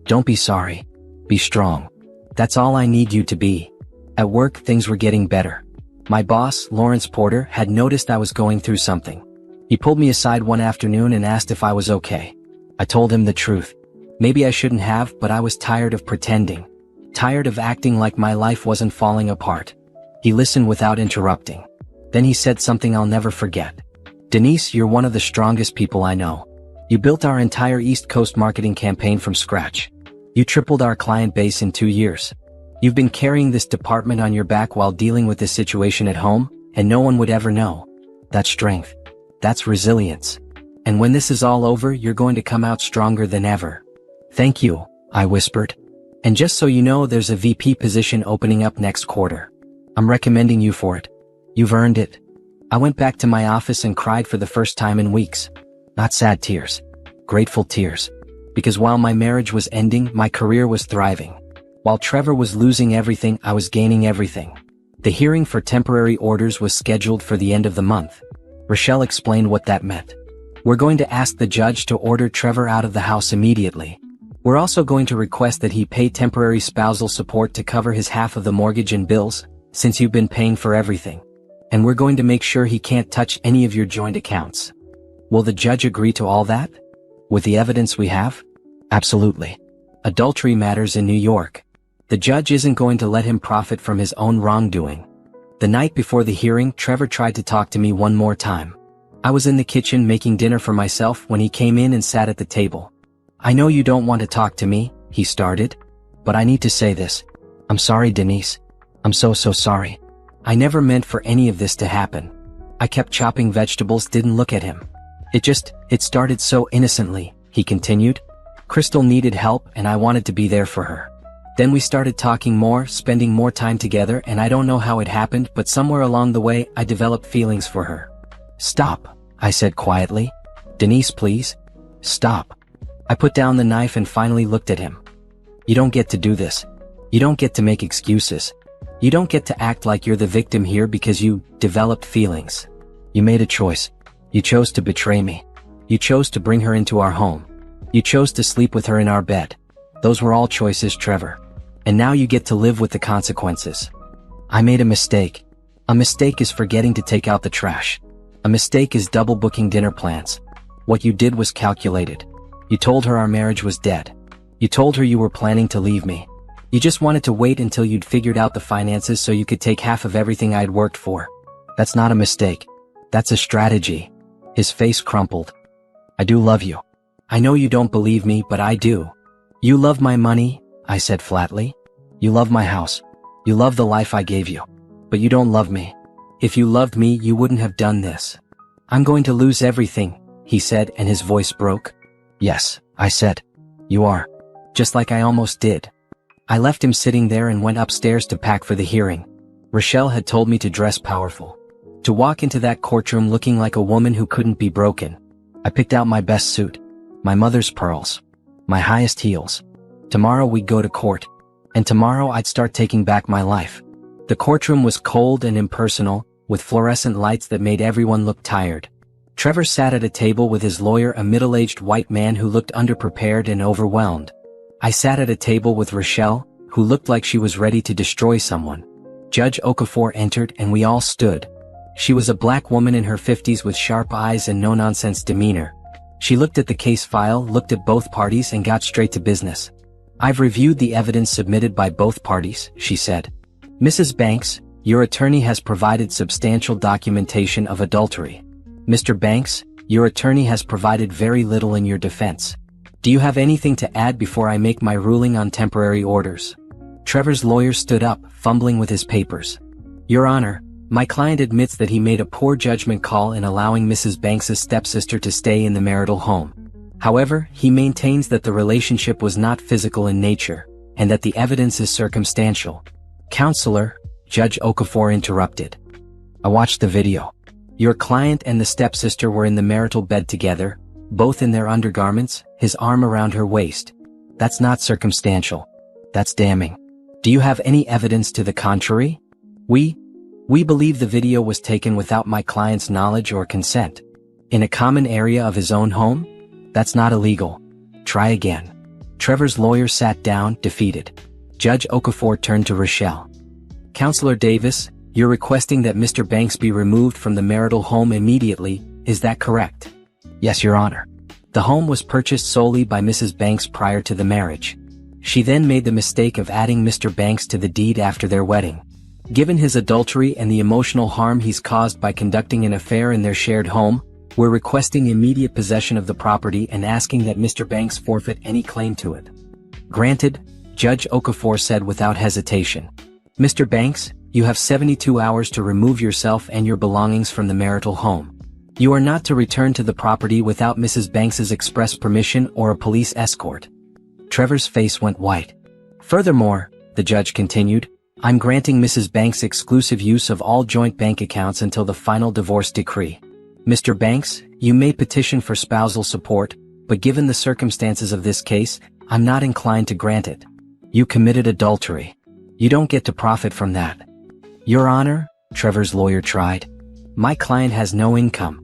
Don't be sorry. Be strong. That's all I need you to be. At work, things were getting better. My boss, Lawrence Porter, had noticed I was going through something. He pulled me aside one afternoon and asked if I was okay. I told him the truth. Maybe I shouldn't have, but I was tired of pretending. Tired of acting like my life wasn't falling apart. He listened without interrupting. Then he said something I'll never forget. Denise, you're one of the strongest people I know. You built our entire East Coast marketing campaign from scratch. You tripled our client base in 2 years. You've been carrying this department on your back while dealing with this situation at home, and no one would ever know. That's strength. That's resilience. And when this is all over, you're going to come out stronger than ever. Thank you, I whispered. And just so you know, there's a VP position opening up next quarter. I'm recommending you for it. You've earned it. I went back to my office and cried for the first time in weeks. Not sad tears. Grateful tears. Because while my marriage was ending, my career was thriving. While Trevor was losing everything, I was gaining everything. The hearing for temporary orders was scheduled for the end of the month. Rochelle explained what that meant. We're going to ask the judge to order Trevor out of the house immediately. We're also going to request that he pay temporary spousal support to cover his half of the mortgage and bills, since you've been paying for everything. And we're going to make sure he can't touch any of your joint accounts. Will the judge agree to all that? With the evidence we have? Absolutely. Adultery matters in New York. The judge isn't going to let him profit from his own wrongdoing. The night before the hearing, Trevor tried to talk to me one more time. I was in the kitchen making dinner for myself when he came in and sat at the table. I know you don't want to talk to me, he started. But I need to say this. I'm sorry, Denise. I'm so sorry. I never meant for any of this to happen. I kept chopping vegetables, didn't look at him. It started so innocently, he continued. Crystal needed help and I wanted to be there for her. Then we started talking more, spending more time together, and I don't know how it happened, but somewhere along the way, I developed feelings for her. Stop, I said quietly. Denise, please. Stop. I put down the knife and finally looked at him. You don't get to do this. You don't get to make excuses. You don't get to act like you're the victim here because you developed feelings. You made a choice. You chose to betray me. You chose to bring her into our home. You chose to sleep with her in our bed. Those were all choices, Trevor. And now you get to live with the consequences. I made a mistake. A mistake is forgetting to take out the trash. A mistake is double booking dinner plans. What you did was calculated. You told her our marriage was dead. You told her you were planning to leave me. You just wanted to wait until you'd figured out the finances so you could take half of everything I'd worked for. That's not a mistake. That's a strategy. His face crumpled. I do love you. I know you don't believe me, but I do. You love my money, I said flatly. You love my house. You love the life I gave you. But you don't love me. If you loved me, you wouldn't have done this. I'm going to lose everything, he said, and his voice broke. Yes, I said. You are. Just like I almost did. I left him sitting there and went upstairs to pack for the hearing. Rochelle had told me to dress powerful. To walk into that courtroom looking like a woman who couldn't be broken. I picked out my best suit. My mother's pearls. My highest heels. Tomorrow we'd go to court. And tomorrow I'd start taking back my life. The courtroom was cold and impersonal, with fluorescent lights that made everyone look tired. Trevor sat at a table with his lawyer, a middle-aged white man who looked underprepared and overwhelmed. I sat at a table with Rochelle, who looked like she was ready to destroy someone. Judge Okafor entered and we all stood. She was a black woman in her 50s with sharp eyes and no-nonsense demeanor. She looked at the case file, looked at both parties and got straight to business. "I've reviewed the evidence submitted by both parties," she said. "Mrs. Banks, your attorney has provided substantial documentation of adultery. Mr. Banks, your attorney has provided very little in your defense. Do you have anything to add before I make my ruling on temporary orders?" Trevor's lawyer stood up, fumbling with his papers. "Your Honor, my client admits that he made a poor judgment call in allowing Mrs. Banks's stepsister to stay in the marital home. However, he maintains that the relationship was not physical in nature, and that the evidence is circumstantial." "Counselor," Judge Okafor interrupted. "I watched the video. Your client and the stepsister were in the marital bed together, both in their undergarments, his arm around her waist. That's not circumstantial. That's damning. Do you have any evidence to the contrary?" We believe the video was taken without my client's knowledge or consent. In a common area of his own home? That's not illegal. Try again." Trevor's lawyer sat down, defeated. Judge Okafor turned to Rochelle. "Counselor Davis, you're requesting that Mr. Banks be removed from the marital home immediately, is that correct?" "Yes, Your Honor. The home was purchased solely by Mrs. Banks prior to the marriage. She then made the mistake of adding Mr. Banks to the deed after their wedding. Given his adultery and the emotional harm he's caused by conducting an affair in their shared home, we're requesting immediate possession of the property and asking that Mr. Banks forfeit any claim to it." "Granted," Judge Okafor said without hesitation. "Mr. Banks, you have 72 hours to remove yourself and your belongings from the marital home. You are not to return to the property without Mrs. Banks's express permission or a police escort." Trevor's face went white. "Furthermore," the judge continued, "I'm granting Mrs. Banks exclusive use of all joint bank accounts until the final divorce decree. Mr. Banks, you may petition for spousal support, but given the circumstances of this case, I'm not inclined to grant it. You committed adultery. You don't get to profit from that." "Your Honor," Trevor's lawyer tried, "my client has no income."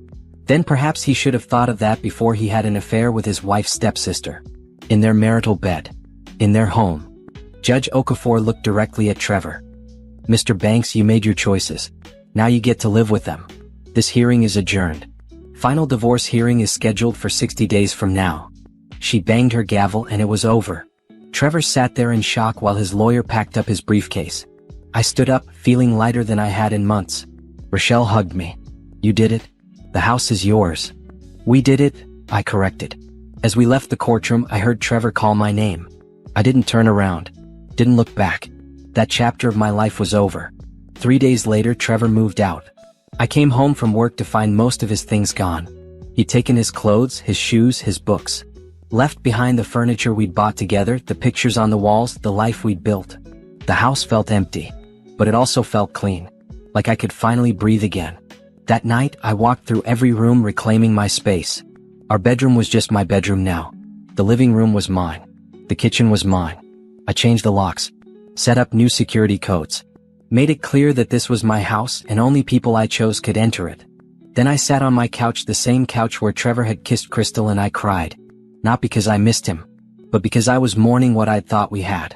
Then perhaps he should have thought of that before he had an affair with his wife's stepsister. In their marital bed. In their home. Judge Okafor looked directly at Trevor. "Mr. Banks, you made your choices. Now you get to live with them. This hearing is adjourned. Final divorce hearing is scheduled for 60 days from now." She banged her gavel and it was over. Trevor sat there in shock while his lawyer packed up his briefcase. I stood up, feeling lighter than I had in months. Rochelle hugged me. "You did it. The house is yours." "We did it," I corrected. As we left the courtroom, I heard Trevor call my name. I didn't turn around. Didn't look back. That chapter of my life was over. 3 days later, Trevor moved out. I came home from work to find most of his things gone. He'd taken his clothes, his shoes, his books. Left behind the furniture we'd bought together, the pictures on the walls, the life we'd built. The house felt empty. But it also felt clean. Like I could finally breathe again. That night, I walked through every room reclaiming my space. Our bedroom was just my bedroom now. The living room was mine. The kitchen was mine. I changed the locks. Set up new security codes. Made it clear that this was my house and only people I chose could enter it. Then I sat on my couch, the same couch where Trevor had kissed Crystal, and I cried. Not because I missed him, but because I was mourning what I'd thought we had.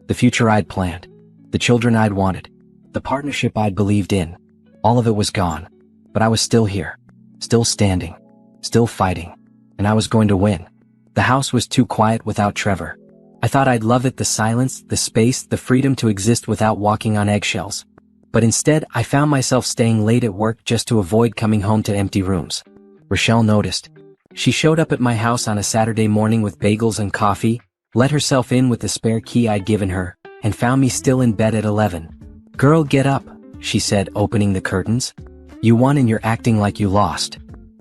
The future I'd planned. The children I'd wanted. The partnership I'd believed in. All of it was gone. But I was still here. Still standing. Still fighting. And I was going to win. The house was too quiet without Trevor. I thought I'd love it, the silence, the space, the freedom to exist without walking on eggshells. But instead, I found myself staying late at work just to avoid coming home to empty rooms. Rochelle noticed. She showed up at my house on a Saturday morning with bagels and coffee, let herself in with the spare key I'd given her, and found me still in bed at 11. "Girl, get up," she said, opening the curtains. "You won and you're acting like you lost."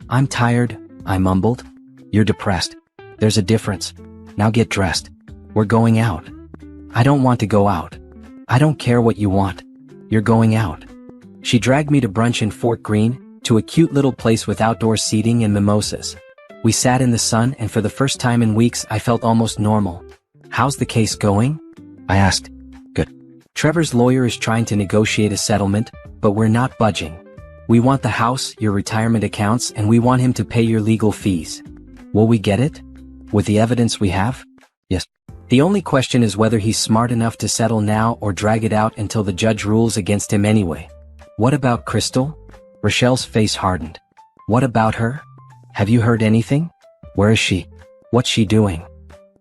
"I'm tired," I mumbled. "You're depressed. There's a difference. Now get dressed. We're going out." "I don't want to go out." "I don't care what you want. You're going out." She dragged me to brunch in Fort Greene, to a cute little place with outdoor seating and mimosas. We sat in the sun, and for the first time in weeks I felt almost normal. "How's the case going?" I asked. "Good. Trevor's lawyer is trying to negotiate a settlement, but we're not budging." We want the house, your retirement accounts, and we want him to pay your legal fees. Will we get it? With the evidence we have? Yes. The only question is whether he's smart enough to settle now or drag it out until the judge rules against him anyway. What about Crystal? Rochelle's face hardened. What about her? Have you heard anything? Where is she? What's she doing?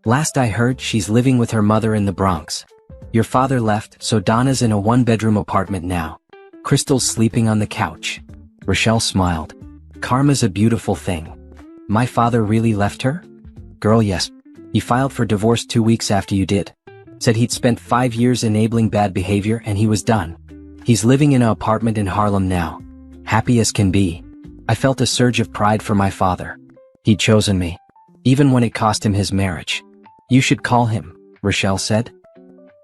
Last I heard, she's living with her mother in the Bronx. Your father left, so Donna's in a one-bedroom apartment now. Crystal's sleeping on the couch. Rochelle smiled. Karma's a beautiful thing. My father really left her? Girl, yes. He filed for divorce 2 weeks after you did. Said he'd spent 5 years enabling bad behavior and he was done. He's living in an apartment in Harlem now. Happy as can be. I felt a surge of pride for my father. He'd chosen me. Even when it cost him his marriage. You should call him, Rochelle said.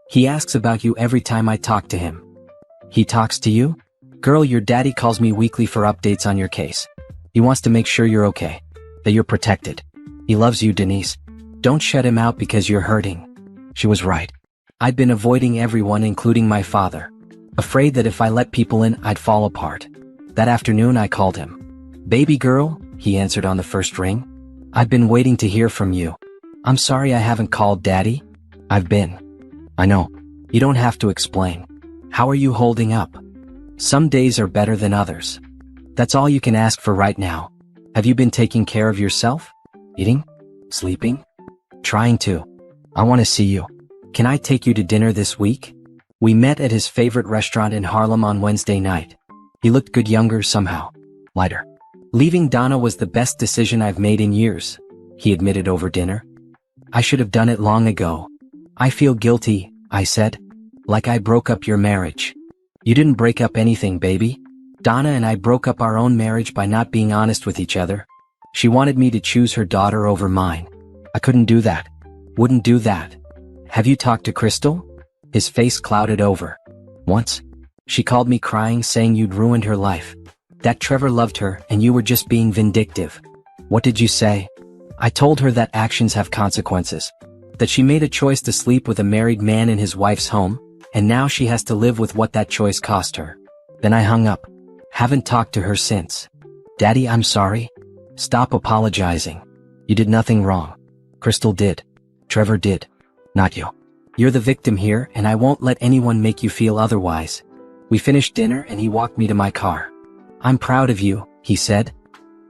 He asks about you every time I talk to him. He talks to you? Girl, your daddy calls me weekly for updates on your case. He wants to make sure you're okay. That you're protected. He loves you, Denise. Don't shut him out because you're hurting. She was right. I'd been avoiding everyone, including my father. Afraid that if I let people in, I'd fall apart. That afternoon I called him. Baby girl, he answered on the first ring. I've been waiting to hear from you. I'm sorry I haven't called Daddy. I've been. I know. You don't have to explain. How are you holding up? Some days are better than others. That's all you can ask for right now. Have you been taking care of yourself? Eating? Sleeping? Trying to. I want to see you. Can I take you to dinner this week? We met at his favorite restaurant in Harlem on Wednesday night. He looked good, younger somehow. Lighter. Leaving Donna was the best decision I've made in years, he admitted over dinner. I should have done it long ago. I feel guilty, I said. Like I broke up your marriage. You didn't break up anything, baby. Donna and I broke up our own marriage by not being honest with each other. She wanted me to choose her daughter over mine. I couldn't do that. Wouldn't do that. Have you talked to Crystal? His face clouded over. Once. She called me crying, saying you'd ruined her life. That Trevor loved her and you were just being vindictive. What did you say? I told her that actions have consequences. That she made a choice to sleep with a married man in his wife's home, and now she has to live with what that choice cost her. Then I hung up. Haven't talked to her since. Daddy, I'm sorry. Stop apologizing. You did nothing wrong. Crystal did. Trevor did. Not you. You're the victim here, and I won't let anyone make you feel otherwise. We finished dinner and he walked me to my car. I'm proud of you, he said.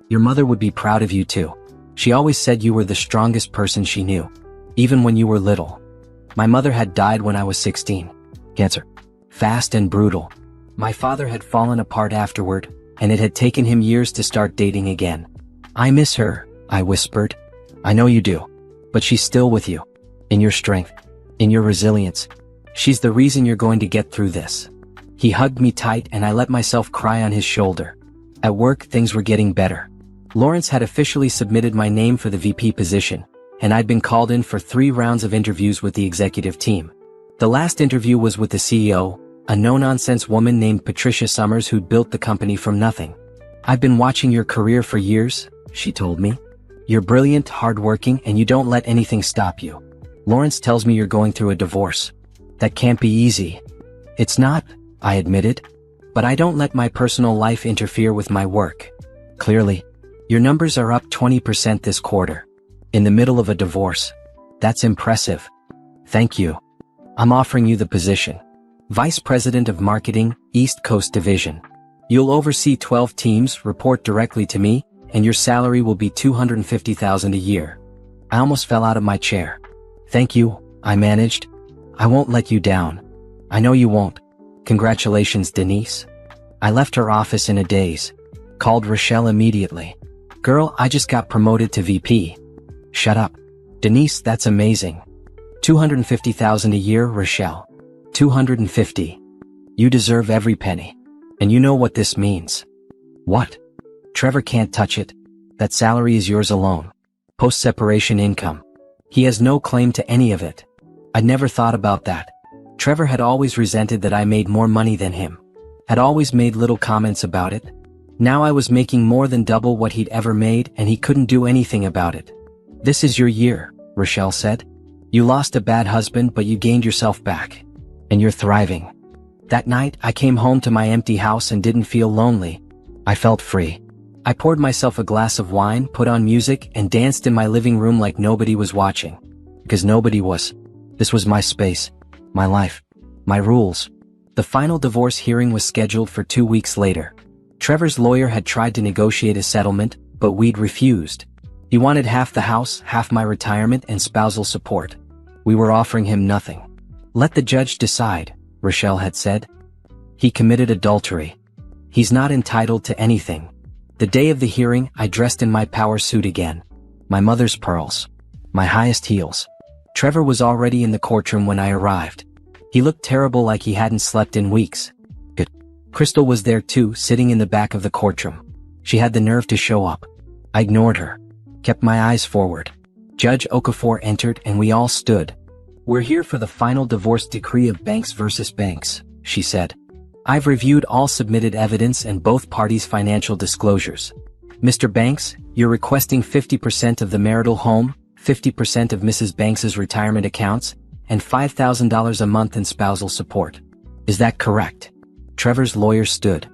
Your mother would be proud of you too. She always said you were the strongest person she knew. Even when you were little. My mother had died when I was 16. Cancer. Fast and brutal. My father had fallen apart afterward, and it had taken him years to start dating again. I miss her, I whispered. I know you do. But she's still with you. In your strength. In your resilience. She's the reason you're going to get through this. He hugged me tight and I let myself cry on his shoulder. At work, things were getting better. Lawrence had officially submitted my name for the VP position, and I'd been called in for 3 rounds of interviews with the executive team. The last interview was with the CEO, a no-nonsense woman named Patricia Summers who'd built the company from nothing. I've been watching your career for years, she told me. You're brilliant, hardworking, and you don't let anything stop you. Lawrence tells me you're going through a divorce. That can't be easy. It's not, I admitted. But I don't let my personal life interfere with my work. Clearly. Your numbers are up 20% this quarter. In the middle of a divorce. That's impressive. Thank you. I'm offering you the position. Vice President of Marketing, East Coast Division. You'll oversee 12 teams, report directly to me, and your salary will be $250,000 a year. I almost fell out of my chair. Thank you, I managed. I won't let you down. I know you won't. Congratulations, Denise. I left her office in a daze. Called Rochelle immediately. Girl, I just got promoted to VP. Shut up. Denise, that's amazing. $250,000 a year, Rochelle. 250. You deserve every penny. And you know what this means. What? Trevor can't touch it. That salary is yours alone. Post-separation income. He has no claim to any of it. I'd never thought about that. Trevor had always resented that I made more money than him. Had always made little comments about it. Now I was making more than double what he'd ever made and he couldn't do anything about it. This is your year, Rochelle said. You lost a bad husband but you gained yourself back. And you're thriving. That night I came home to my empty house and didn't feel lonely. I felt free. I poured myself a glass of wine, put on music, and danced in my living room like nobody was watching. Because nobody was. This was my space, my life, my rules. The final divorce hearing was scheduled for 2 weeks later. Trevor's lawyer had tried to negotiate a settlement, but we'd refused. He wanted half the house, half my retirement, and spousal support. We were offering him nothing. Let the judge decide, Rochelle had said. He committed adultery. He's not entitled to anything. The day of the hearing, I dressed in my power suit again. My mother's pearls. My highest heels. Trevor was already in the courtroom when I arrived. He looked terrible, like he hadn't slept in weeks. Good. Crystal was there too, sitting in the back of the courtroom. She had the nerve to show up. I ignored her. Kept my eyes forward. Judge Okafor entered and we all stood. We're here for the final divorce decree of Banks versus Banks, she said. I've reviewed all submitted evidence and both parties' financial disclosures. Mr. Banks, you're requesting 50% of the marital home, 50% of Mrs. Banks's retirement accounts, and $5,000 a month in spousal support. Is that correct? Trevor's lawyer stood.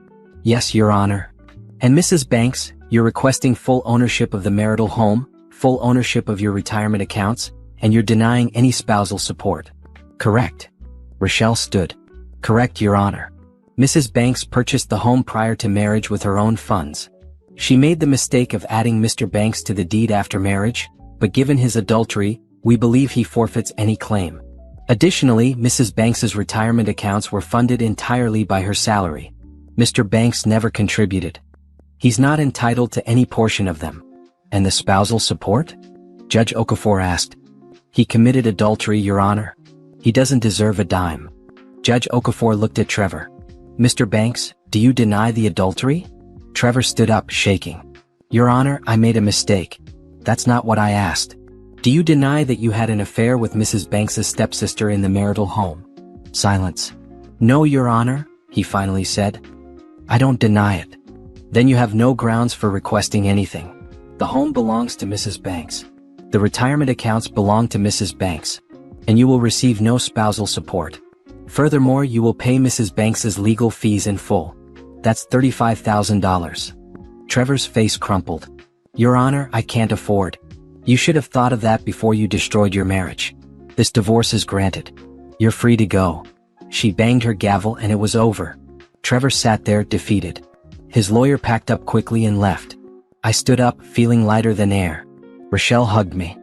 Yes, Your Honor. And Mrs. Banks, you're requesting full ownership of the marital home, full ownership of your retirement accounts, and you're denying any spousal support. Correct. Rochelle stood. Correct, Your Honor. Mrs. Banks purchased the home prior to marriage with her own funds. She made the mistake of adding Mr. Banks to the deed after marriage, but given his adultery, we believe he forfeits any claim. Additionally, Mrs. Banks's retirement accounts were funded entirely by her salary. Mr. Banks never contributed. He's not entitled to any portion of them. And the spousal support? Judge Okafor asked. He committed adultery, Your Honor. He doesn't deserve a dime. Judge Okafor looked at Trevor. Mr. Banks, do you deny the adultery? Trevor stood up, shaking. Your Honor, I made a mistake. That's not what I asked. Do you deny that you had an affair with Mrs. Banks's stepsister in the marital home? Silence. No, Your Honor, he finally said. I don't deny it. Then you have no grounds for requesting anything. The home belongs to Mrs. Banks. The retirement accounts belong to Mrs. Banks. And you will receive no spousal support. Furthermore, you will pay Mrs. Banks's legal fees in full. That's $35,000. Trevor's face crumpled. Your Honor, I can't afford. You should have thought of that before you destroyed your marriage. This divorce is granted. You're free to go. She banged her gavel and it was over. Trevor sat there, defeated. His lawyer packed up quickly and left. I stood up, feeling lighter than air. Rochelle hugged me.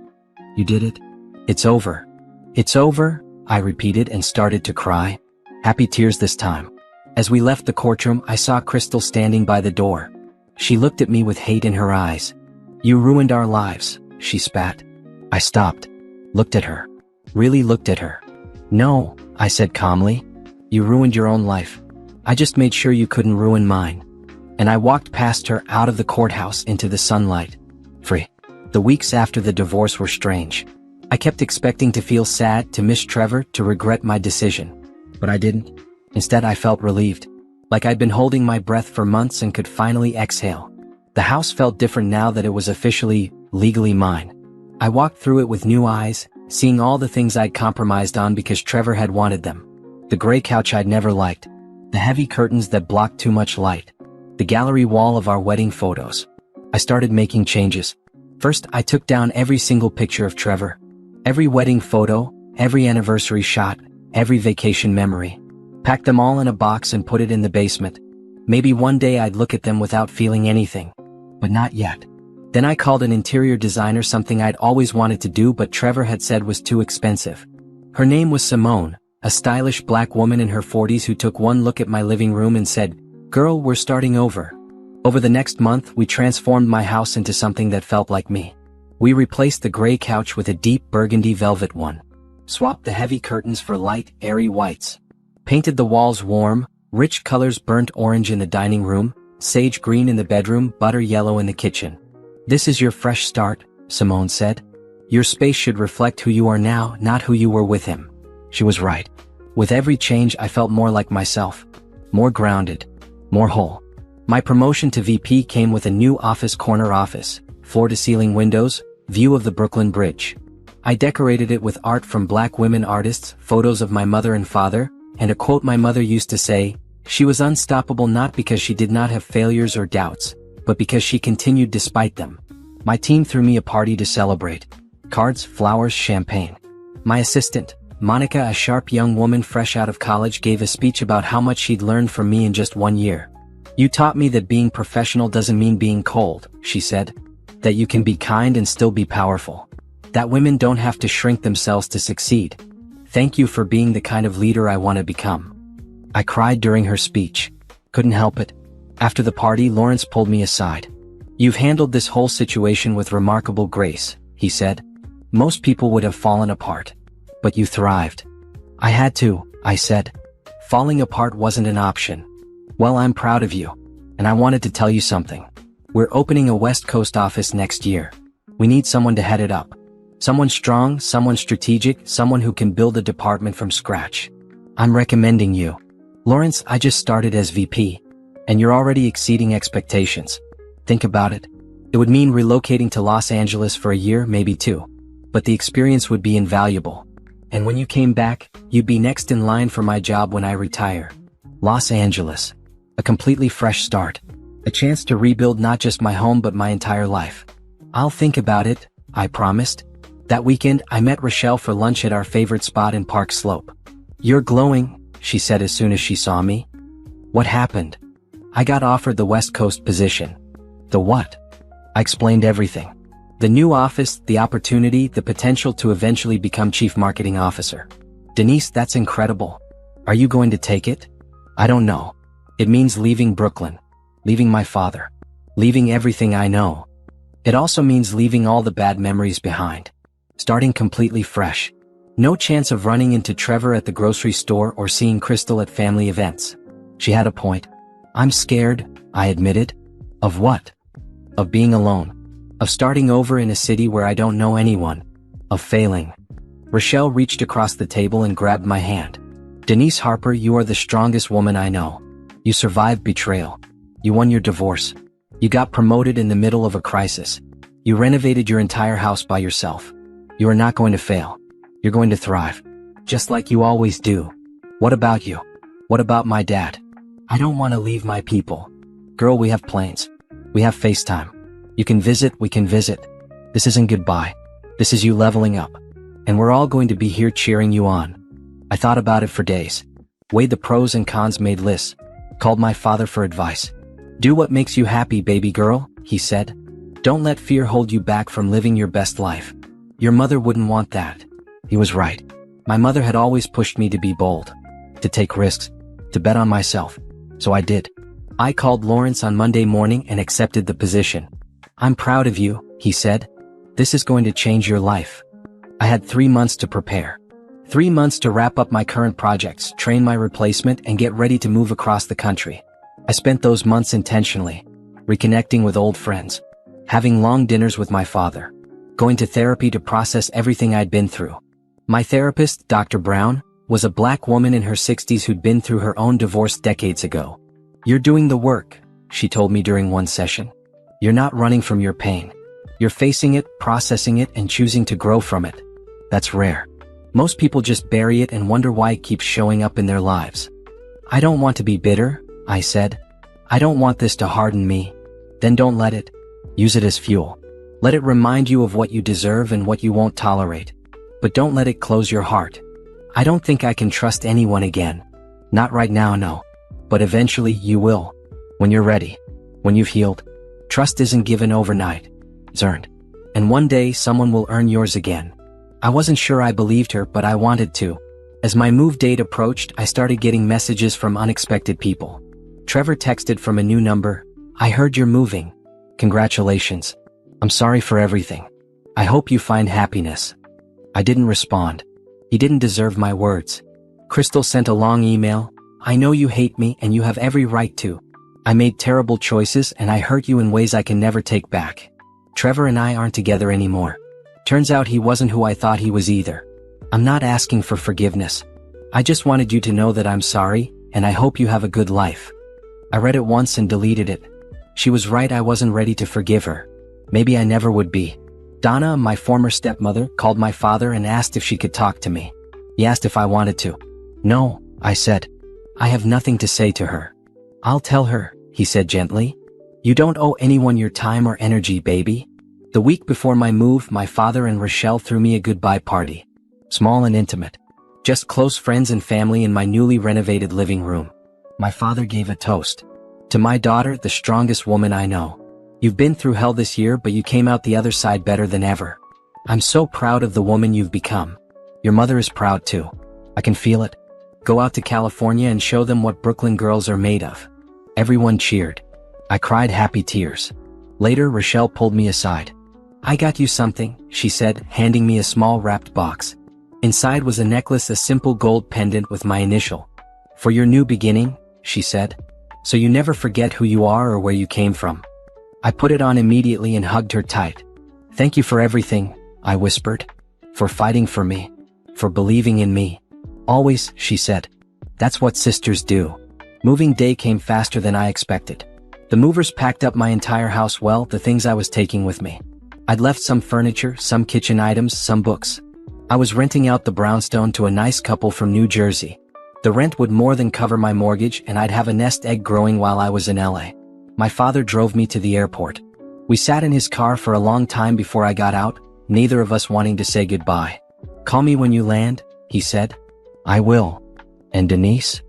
You did it? It's over. It's over, I repeated and started to cry. Happy tears this time. As we left the courtroom, I saw Crystal standing by the door. She looked at me with hate in her eyes. You ruined our lives, she spat. I stopped. Looked at her. Really looked at her. No, I said calmly. You ruined your own life. I just made sure you couldn't ruin mine. And I walked past her out of the courthouse into the sunlight. Free. The weeks after the divorce were strange. I kept expecting to feel sad, to miss Trevor, to regret my decision. But I didn't. Instead, I felt relieved. Like I'd been holding my breath for months and could finally exhale. The house felt different now that it was officially, legally mine. I walked through it with new eyes, seeing all the things I'd compromised on because Trevor had wanted them. The gray couch I'd never liked. The heavy curtains that blocked too much light. The gallery wall of our wedding photos. I started making changes. First, I took down every single picture of Trevor. Every wedding photo, every anniversary shot, every vacation memory. Packed them all in a box and put it in the basement. Maybe one day I'd look at them without feeling anything. But not yet. Then I called an interior designer, something I'd always wanted to do but Trevor had said was too expensive. Her name was Simone, a stylish black woman in her 40s who took one look at my living room and said, "Girl, we're starting over." Over the next month, we transformed my house into something that felt like me. We replaced the gray couch with a deep burgundy velvet one. Swapped the heavy curtains for light, airy whites. Painted the walls warm, rich colors, burnt orange in the dining room, sage green in the bedroom, butter yellow in the kitchen. This is your fresh start, Simone said. Your space should reflect who you are now, not who you were with him. She was right. With every change, I felt more like myself. More grounded. More whole. My promotion to VP came with a new corner office, floor-to-ceiling windows, view of the Brooklyn Bridge. I decorated it with art from black women artists, photos of my mother and father, and a quote my mother used to say, She was unstoppable not because she did not have failures or doubts, but because she continued despite them. My team threw me a party to celebrate. Cards, flowers, champagne. My assistant, Monica, a sharp young woman fresh out of college, gave a speech about how much she'd learned from me in just 1 year. "You taught me that being professional doesn't mean being cold," she said. "That you can be kind and still be powerful. That women don't have to shrink themselves to succeed. Thank you for being the kind of leader I want to become." I cried during her speech. Couldn't help it. After the party, Lawrence pulled me aside. "You've handled this whole situation with remarkable grace," he said. "Most people would have fallen apart. But you thrived." "I had to," I said. "Falling apart wasn't an option." "Well, I'm proud of you. And I wanted to tell you something. We're opening a West Coast office next year. We need someone to head it up. Someone strong, someone strategic, someone who can build a department from scratch. I'm recommending you." "Lawrence, I just started as VP. And you're already exceeding expectations. Think about it. It would mean relocating to Los Angeles for a year, maybe 2. But the experience would be invaluable. And when you came back, you'd be next in line for my job when I retire. Los Angeles. A completely fresh start. A chance to rebuild not just my home but my entire life." "I'll think about it," I promised. That weekend, I met Rochelle for lunch at our favorite spot in Park Slope. "You're glowing," she said as soon as she saw me. "What happened?" "I got offered the West Coast position." "The what?" I explained everything. The new office, the opportunity, the potential to eventually become Chief Marketing Officer. "Denise, that's incredible. Are you going to take it?" "I don't know. It means leaving Brooklyn. Leaving my father. Leaving everything I know. It also means leaving all the bad memories behind. Starting completely fresh. No chance of running into Trevor at the grocery store or seeing Crystal at family events." She had a point. "I'm scared," I admitted. "Of what?" "Of being alone. Of starting over in a city where I don't know anyone. Of failing." Rochelle reached across the table and grabbed my hand. "Denise Harper, you are the strongest woman I know. You survived betrayal. You won your divorce. You got promoted in the middle of a crisis. You renovated your entire house by yourself. You are not going to fail. You're going to thrive. Just like you always do. What about you? What about my dad?" "I don't want to leave my people." "Girl, we have planes. We have FaceTime. You can visit, we can visit. This isn't goodbye. This is you leveling up. And we're all going to be here cheering you on." I thought about it for days. Weighed the pros and cons, made lists. Called my father for advice. "Do what makes you happy, baby girl," he said. "Don't let fear hold you back from living your best life. Your mother wouldn't want that." He was right. My mother had always pushed me to be bold. To take risks. To bet on myself. So I did. I called Lawrence on Monday morning and accepted the position. "I'm proud of you," he said. "This is going to change your life." I had 3 months to prepare. 3 months to wrap up my current projects, train my replacement, and get ready to move across the country. I spent those months intentionally. Reconnecting with old friends. Having long dinners with my father. Going to therapy to process everything I'd been through. My therapist, Dr. Brown, was a black woman in her 60s who'd been through her own divorce decades ago. "You're doing the work," she told me during one session. "You're not running from your pain. You're facing it, processing it, and choosing to grow from it. That's rare. Most people just bury it and wonder why it keeps showing up in their lives." "I don't want to be bitter," I said. "I don't want this to harden me." "Then don't let it. Use it as fuel. Let it remind you of what you deserve and what you won't tolerate. But don't let it close your heart." "I don't think I can trust anyone again. Not right now, no. But eventually you will. When you're ready. When you've healed. Trust isn't given overnight. It's earned. And one day someone will earn yours again." I wasn't sure I believed her, but I wanted to. As my move date approached, I started getting messages from unexpected people. Trevor texted from a new number. "I heard you're moving. Congratulations. I'm sorry for everything. I hope you find happiness." I didn't respond. He didn't deserve my words. Crystal sent a long email. "I know you hate me and you have every right to. I made terrible choices and I hurt you in ways I can never take back. Trevor and I aren't together anymore. Turns out he wasn't who I thought he was either. I'm not asking for forgiveness. I just wanted you to know that I'm sorry, and I hope you have a good life." I read it once and deleted it. She was right, I wasn't ready to forgive her. Maybe I never would be. Donna, my former stepmother, called my father and asked if she could talk to me. He asked if I wanted to. "No," I said. I have nothing to say to her. I'll tell her, he said gently. You don't owe anyone your time or energy, baby. The week before my move, my father and Rochelle threw me a goodbye party. Small and intimate. Just close friends and family in my newly renovated living room. My father gave a toast. To my daughter, the strongest woman I know. You've been through hell this year, but you came out the other side better than ever. I'm so proud of the woman you've become. Your mother is proud too. I can feel it. Go out to California and show them what Brooklyn girls are made of. Everyone cheered. I cried happy tears. Later, Rochelle pulled me aside. I got you something, she said, handing me a small wrapped box. Inside was a necklace, a simple gold pendant with my initial. For your new beginning, she said. So you never forget who you are or where you came from. I put it on immediately and hugged her tight. Thank you for everything, I whispered. For fighting for me. For believing in me. Always, she said. That's what sisters do. Moving day came faster than I expected. The movers packed up my entire house, well, the things I was taking with me. I'd left some furniture, some kitchen items, some books. I was renting out the brownstone to a nice couple from New Jersey. The rent would more than cover my mortgage, and I'd have a nest egg growing while I was in LA. My father drove me to the airport. We sat in his car for a long time before I got out, neither of us wanting to say goodbye. Call me when you land, he said. I will. And Denise?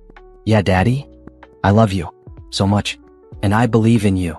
Yeah, Daddy? I love you. So much. And I believe in you.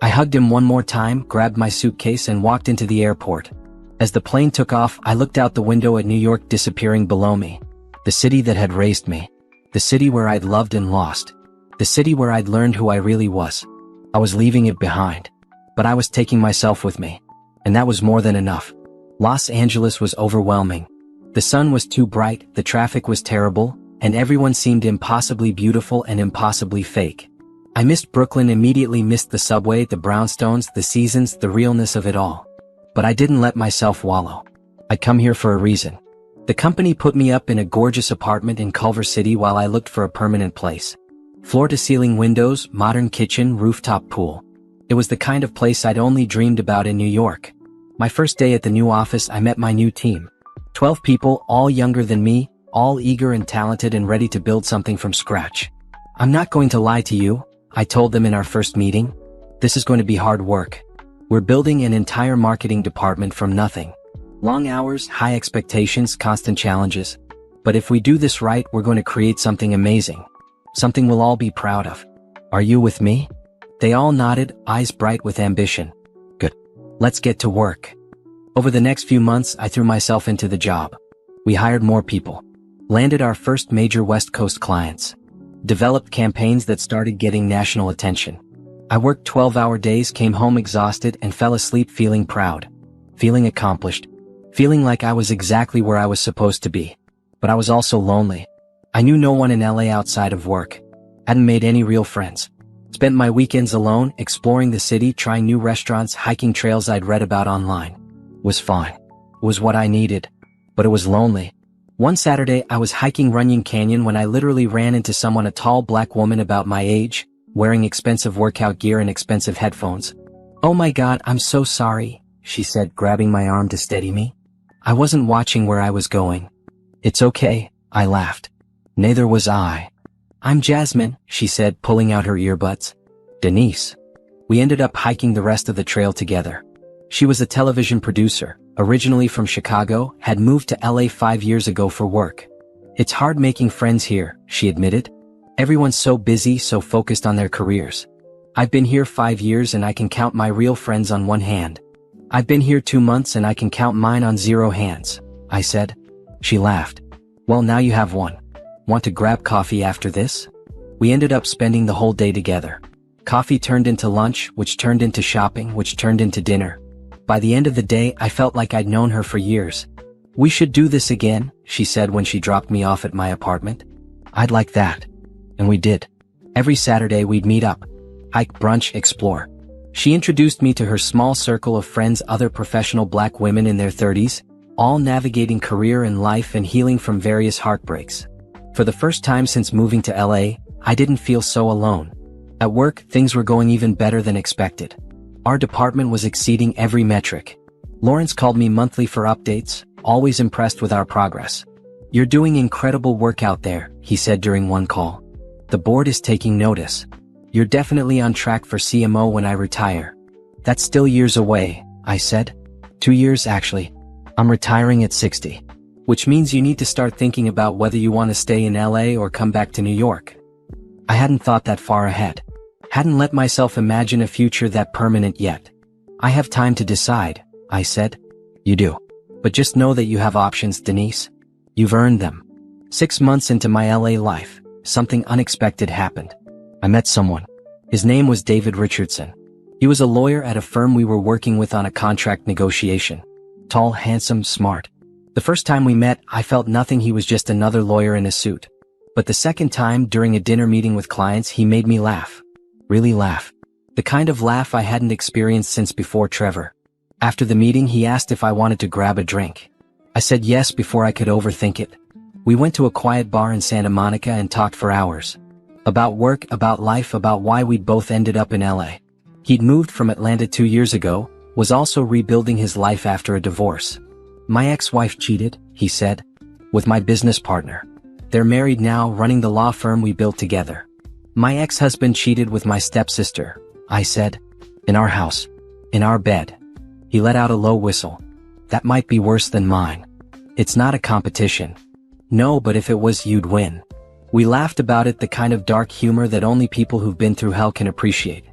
I hugged him one more time, grabbed my suitcase and walked into the airport. As the plane took off, I looked out the window at New York disappearing below me. The city that had raised me. The city where I'd loved and lost. The city where I'd learned who I really was. I was leaving it behind. But I was taking myself with me. And that was more than enough. Los Angeles was overwhelming. The sun was too bright, the traffic was terrible, and everyone seemed impossibly beautiful and impossibly fake. I missed Brooklyn, immediately missed the subway, the brownstones, the seasons, the realness of it all. But I didn't let myself wallow. I'd come here for a reason. The company put me up in a gorgeous apartment in Culver City while I looked for a permanent place. Floor-to-ceiling windows, modern kitchen, rooftop pool. It was the kind of place I'd only dreamed about in New York. My first day at the new office, I met my new team. 12 people, all younger than me, all eager and talented and ready to build something from scratch. I'm not going to lie to you, I told them in our first meeting. This is going to be hard work. We're building an entire marketing department from nothing. Long hours, high expectations, constant challenges. But if we do this right, we're going to create something amazing. Something we'll all be proud of. Are you with me? They all nodded, eyes bright with ambition. Good. Let's get to work. Over the next few months, I threw myself into the job. We hired more people. Landed our first major West Coast clients. Developed campaigns that started getting national attention. I worked 12-hour days, came home exhausted, and fell asleep feeling proud. Feeling accomplished. Feeling like I was exactly where I was supposed to be. But I was also lonely. I knew no one in LA outside of work. Hadn't made any real friends. Spent my weekends alone, exploring the city, trying new restaurants, hiking trails I'd read about online. Was fine. It was what I needed. But it was lonely. One Saturday, I was hiking Runyon Canyon when I literally ran into someone, a tall black woman about my age, wearing expensive workout gear and expensive headphones. Oh my God, I'm so sorry, she said, grabbing my arm to steady me. I wasn't watching where I was going. It's okay, I laughed. Neither was I. I'm Jasmine, she said, pulling out her earbuds. Denise. We ended up hiking the rest of the trail together. She was a television producer, originally from Chicago, had moved to LA 5 years ago for work. It's hard making friends here, she admitted. Everyone's so busy, so focused on their careers. I've been here 5 years and I can count my real friends on one hand. I've been here 2 months and I can count mine on 0 hands, I said. She laughed. Well, now you have one. Want to grab coffee after this? We ended up spending the whole day together. Coffee turned into lunch, which turned into shopping, which turned into dinner. By the end of the day, I felt like I'd known her for years. We should do this again, she said when she dropped me off at my apartment. I'd like that. And we did. Every Saturday we'd meet up. Hike, brunch, explore. She introduced me to her small circle of friends, other professional black women in their 30s, all navigating career and life and healing from various heartbreaks. For the first time since moving to LA, I didn't feel so alone. At work, things were going even better than expected. Our department was exceeding every metric. Lawrence called me monthly for updates, always impressed with our progress. You're doing incredible work out there, he said during one call. The board is taking notice. You're definitely on track for CMO when I retire. That's still years away, I said. 2 years actually. I'm retiring at 60. Which means you need to start thinking about whether you want to stay in LA or come back to New York. I hadn't thought that far ahead. Hadn't let myself imagine a future that permanent yet. I have time to decide, I said. You do. But just know that you have options, Denise. You've earned them. 6 months into my LA life, something unexpected happened. I met someone. His name was David Richardson. He was a lawyer at a firm we were working with on a contract negotiation. Tall, handsome, smart. The first time we met, I felt nothing. He was just another lawyer in a suit. But the second time, during a dinner meeting with clients, he made me laugh. Really laugh. The kind of laugh I hadn't experienced since before Trevor. After the meeting, he asked if I wanted to grab a drink. I said yes before I could overthink it. We went to a quiet bar in Santa Monica and talked for hours. About work, about life, about why we'd both ended up in LA. He'd moved from Atlanta 2 years ago, was also rebuilding his life after a divorce. My ex-wife cheated, he said, with my business partner. They're married now, running the law firm we built together. My ex-husband cheated with my stepsister, I said. In our house. In our bed. He let out a low whistle. That might be worse than mine. It's not a competition. No, but if it was, you'd win. We laughed about it, the kind of dark humor that only people who've been through hell can appreciate.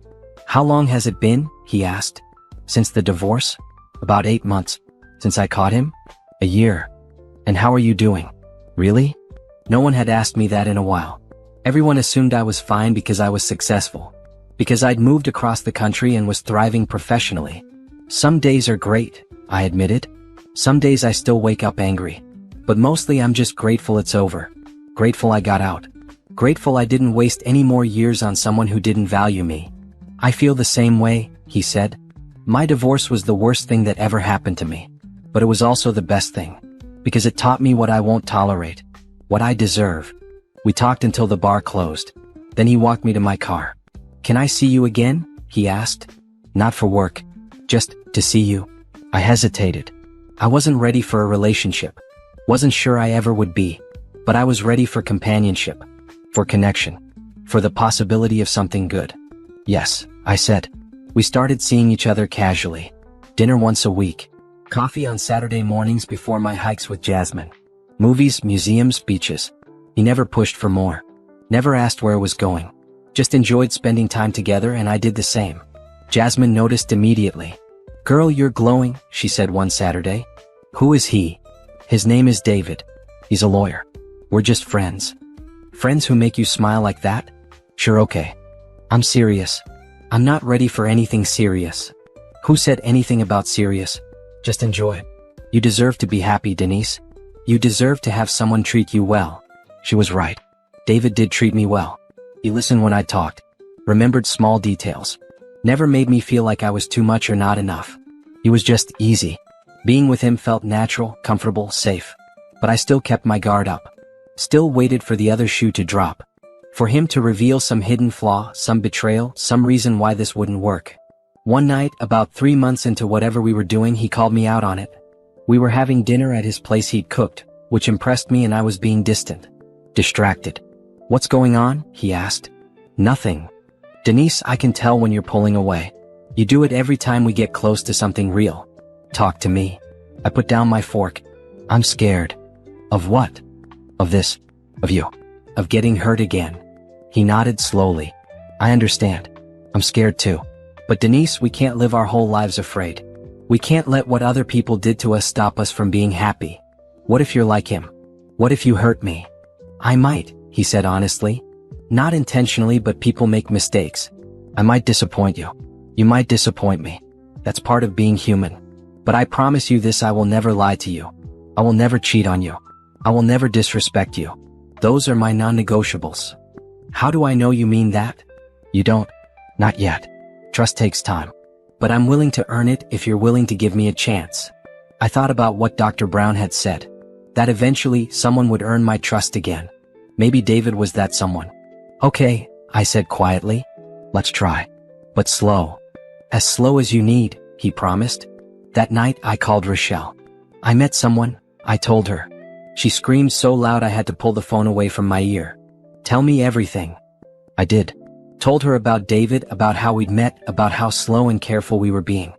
How long has it been? He asked. Since the divorce? About 8 months. Since I caught him? A year. And how are you doing? Really? No one had asked me that in a while. Everyone assumed I was fine because I was successful. Because I'd moved across the country and was thriving professionally. Some days are great, I admitted. Some days I still wake up angry. But mostly I'm just grateful it's over. Grateful I got out. Grateful I didn't waste any more years on someone who didn't value me. I feel the same way, he said. My divorce was the worst thing that ever happened to me. But it was also the best thing. Because it taught me what I won't tolerate. What I deserve. We talked until the bar closed. Then he walked me to my car. Can I see you again? He asked. Not for work. Just to see you. I hesitated. I wasn't ready for a relationship. Wasn't sure I ever would be. But I was ready for companionship. For connection. For the possibility of something good. Yes, I said. We started seeing each other casually. Dinner once a week. Coffee on Saturday mornings before my hikes with Jasmine. Movies, museums, beaches. He never pushed for more. Never asked where it was going. Just enjoyed spending time together, and I did the same. Jasmine noticed immediately. Girl, you're glowing, she said one Saturday. Who is he? His name is David. He's a lawyer. We're just friends. Friends who make you smile like that? Sure, okay. I'm serious. I'm not ready for anything serious. Who said anything about serious? Just enjoy it. You deserve to be happy, Denise. You deserve to have someone treat you well. She was right. David did treat me well. He listened when I talked. Remembered small details. Never made me feel like I was too much or not enough. He was just easy. Being with him felt natural, comfortable, safe. But I still kept my guard up. Still waited for the other shoe to drop. For him to reveal some hidden flaw, some betrayal, some reason why this wouldn't work. One night, about 3 months into whatever we were doing, he called me out on it. We were having dinner at his place he'd cooked, which impressed me, and I was being distant. Distracted. What's going on? He asked. Nothing. Denise, I can tell when you're pulling away. You do it every time we get close to something real. Talk to me. I put down my fork. I'm scared. Of what? Of this. Of you. Of getting hurt again. He nodded slowly. I understand. I'm scared too. But Denise, we can't live our whole lives afraid. We can't let what other people did to us stop us from being happy. What if you're like him? What if you hurt me? I might, he said honestly. Not intentionally, but people make mistakes. I might disappoint you. You might disappoint me. That's part of being human. But I promise you this, I will never lie to you. I will never cheat on you. I will never disrespect you. Those are my non-negotiables. How do I know you mean that? You don't? Not yet. Trust takes time. But I'm willing to earn it if you're willing to give me a chance. I thought about what Dr. Brown had said. That eventually someone would earn my trust again. Maybe David was that someone. Okay, I said quietly. Let's try. But slow. As slow as you need, he promised. That night I called Rochelle. I met someone, I told her. She screamed so loud I had to pull the phone away from my ear. Tell me everything, I did. Told her about David, about how we'd met, about how slow and careful we were being.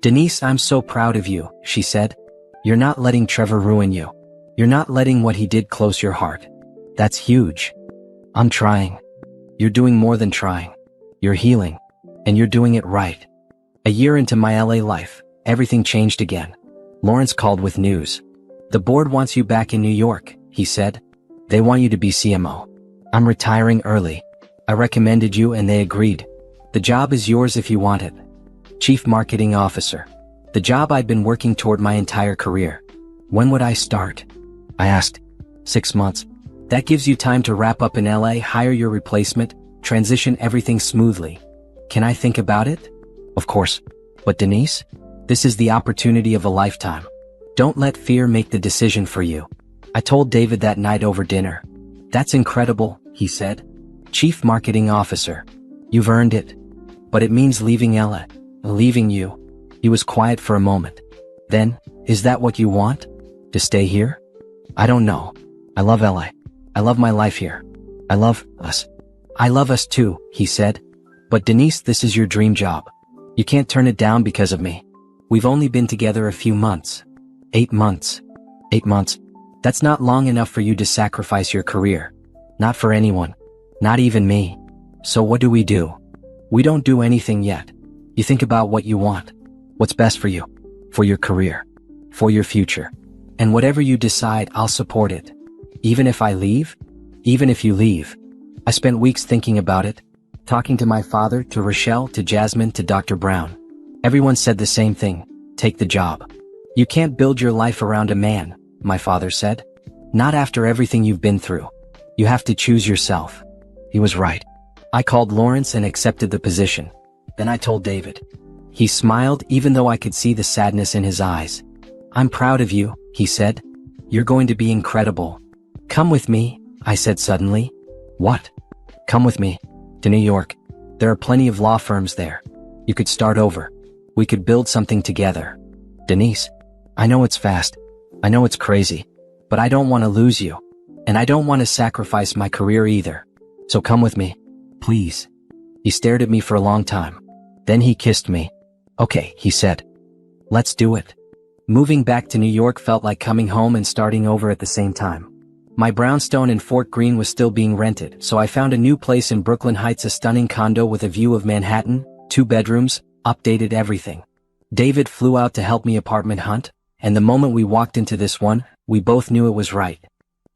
Denise, I'm so proud of you, she said. You're not letting Trevor ruin you. You're not letting what he did close your heart. That's huge. I'm trying. You're doing more than trying. You're healing. And you're doing it right. A year into my LA life, everything changed again. Lawrence called with news. The board wants you back in New York, he said. They want you to be CMO. I'm retiring early. I recommended you and they agreed. The job is yours if you want it. Chief Marketing Officer. The job I'd been working toward my entire career. When would I start? I asked. 6 months. That gives you time to wrap up in LA, hire your replacement, transition everything smoothly. Can I think about it? Of course. But Denise, this is the opportunity of a lifetime. Don't let fear make the decision for you. I told David that night over dinner. That's incredible, he said. Chief Marketing Officer. You've earned it. But it means leaving LA. Leaving you. He was quiet for a moment. Then, is that what you want? To stay here? I don't know. I love LA. I love my life here. I love us. I love us too, he said. But Denise, this is your dream job. You can't turn it down because of me. We've only been together a few months. 8 months. 8 months. That's not long enough for you to sacrifice your career. Not for anyone. Not even me. So what do? We don't do anything yet. You think about what you want. What's best for you. For your career. For your future. And whatever you decide, I'll support it. Even if I leave? Even if you leave. I spent weeks thinking about it. Talking to my father, to Rochelle, to Jasmine, to Dr. Brown. Everyone said the same thing. Take the job. You can't build your life around a man, my father said. Not after everything you've been through. You have to choose yourself. He was right. I called Lawrence and accepted the position. Then I told David. He smiled even though I could see the sadness in his eyes. I'm proud of you, he said. You're going to be incredible. Come with me, I said suddenly. What? Come with me. To New York. There are plenty of law firms there. You could start over. We could build something together. Denise, I know it's fast. I know it's crazy. But I don't want to lose you. And I don't want to sacrifice my career either. So come with me. Please. He stared at me for a long time. Then he kissed me. Okay, he said. Let's do it. Moving back to New York felt like coming home and starting over at the same time. My brownstone in Fort Greene was still being rented, so I found a new place in Brooklyn Heights, a stunning condo with a view of Manhattan, 2 bedrooms, updated everything. David flew out to help me apartment hunt, and the moment we walked into this one, we both knew it was right.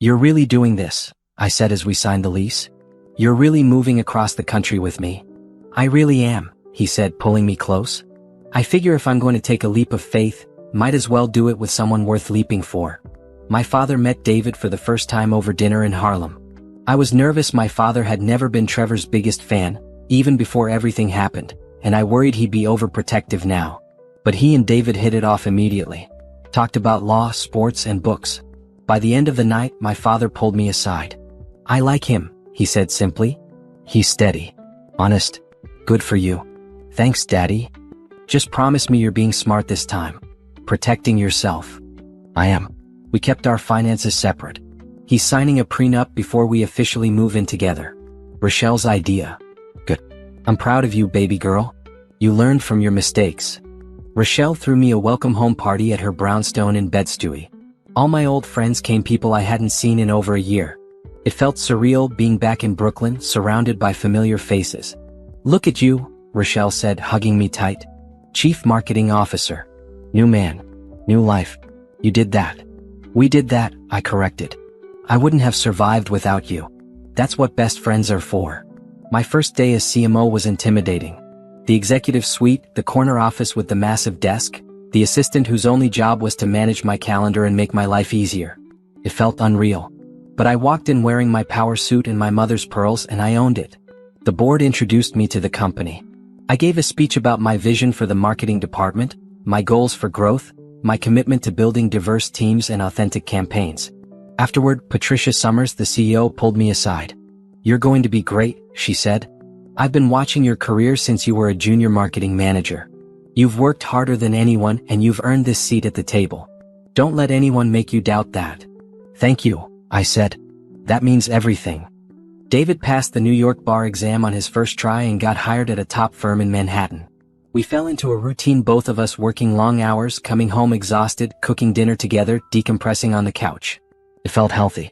You're really doing this, I said as we signed the lease. You're really moving across the country with me. I really am, he said, pulling me close. I figure if I'm going to take a leap of faith, might as well do it with someone worth leaping for. My father met David for the first time over dinner in Harlem. I was nervous. My father had never been Trevor's biggest fan, even before everything happened, and I worried he'd be overprotective now. But he and David hit it off immediately. Talked about law, sports, and books. By the end of the night, my father pulled me aside. I like him, he said simply. He's steady. Honest. Good for you. Thanks, Daddy. Just promise me you're being smart this time. Protecting yourself. I am. We kept our finances separate. He's signing a prenup before we officially move in together. Rochelle's idea. Good. I'm proud of you, baby girl. You learned from your mistakes. Rochelle threw me a welcome home party at her brownstone in Bed-Stuy. All my old friends came, people I hadn't seen in over a year. It felt surreal being back in Brooklyn, surrounded by familiar faces. Look at you, Rochelle said, hugging me tight. Chief Marketing Officer. New man. New life. You did that. We did that, I corrected. I wouldn't have survived without you. That's what best friends are for. My first day as CMO was intimidating. The executive suite, the corner office with the massive desk, the assistant whose only job was to manage my calendar and make my life easier. It felt unreal. But I walked in wearing my power suit and my mother's pearls, and I owned it. The board introduced me to the company. I gave a speech about my vision for the marketing department, my goals for growth, my commitment to building diverse teams and authentic campaigns. Afterward, Patricia Summers, the CEO, pulled me aside. You're going to be great, she said. I've been watching your career since you were a junior marketing manager. You've worked harder than anyone and you've earned this seat at the table. Don't let anyone make you doubt that. Thank you, I said. That means everything. David passed the New York bar exam on his first try and got hired at a top firm in Manhattan. We fell into a routine, both of us working long hours, coming home exhausted, cooking dinner together, decompressing on the couch. It felt healthy.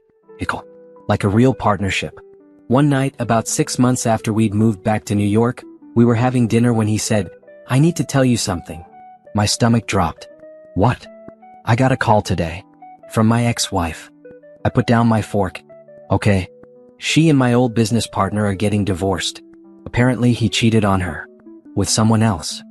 Like a real partnership. One night, about 6 months after we'd moved back to New York, we were having dinner when he said, "I need to tell you something." My stomach dropped. "What?" "I got a call today. From my ex-wife." I put down my fork. "Okay. She and my old business partner are getting divorced. Apparently he cheated on her. With someone else."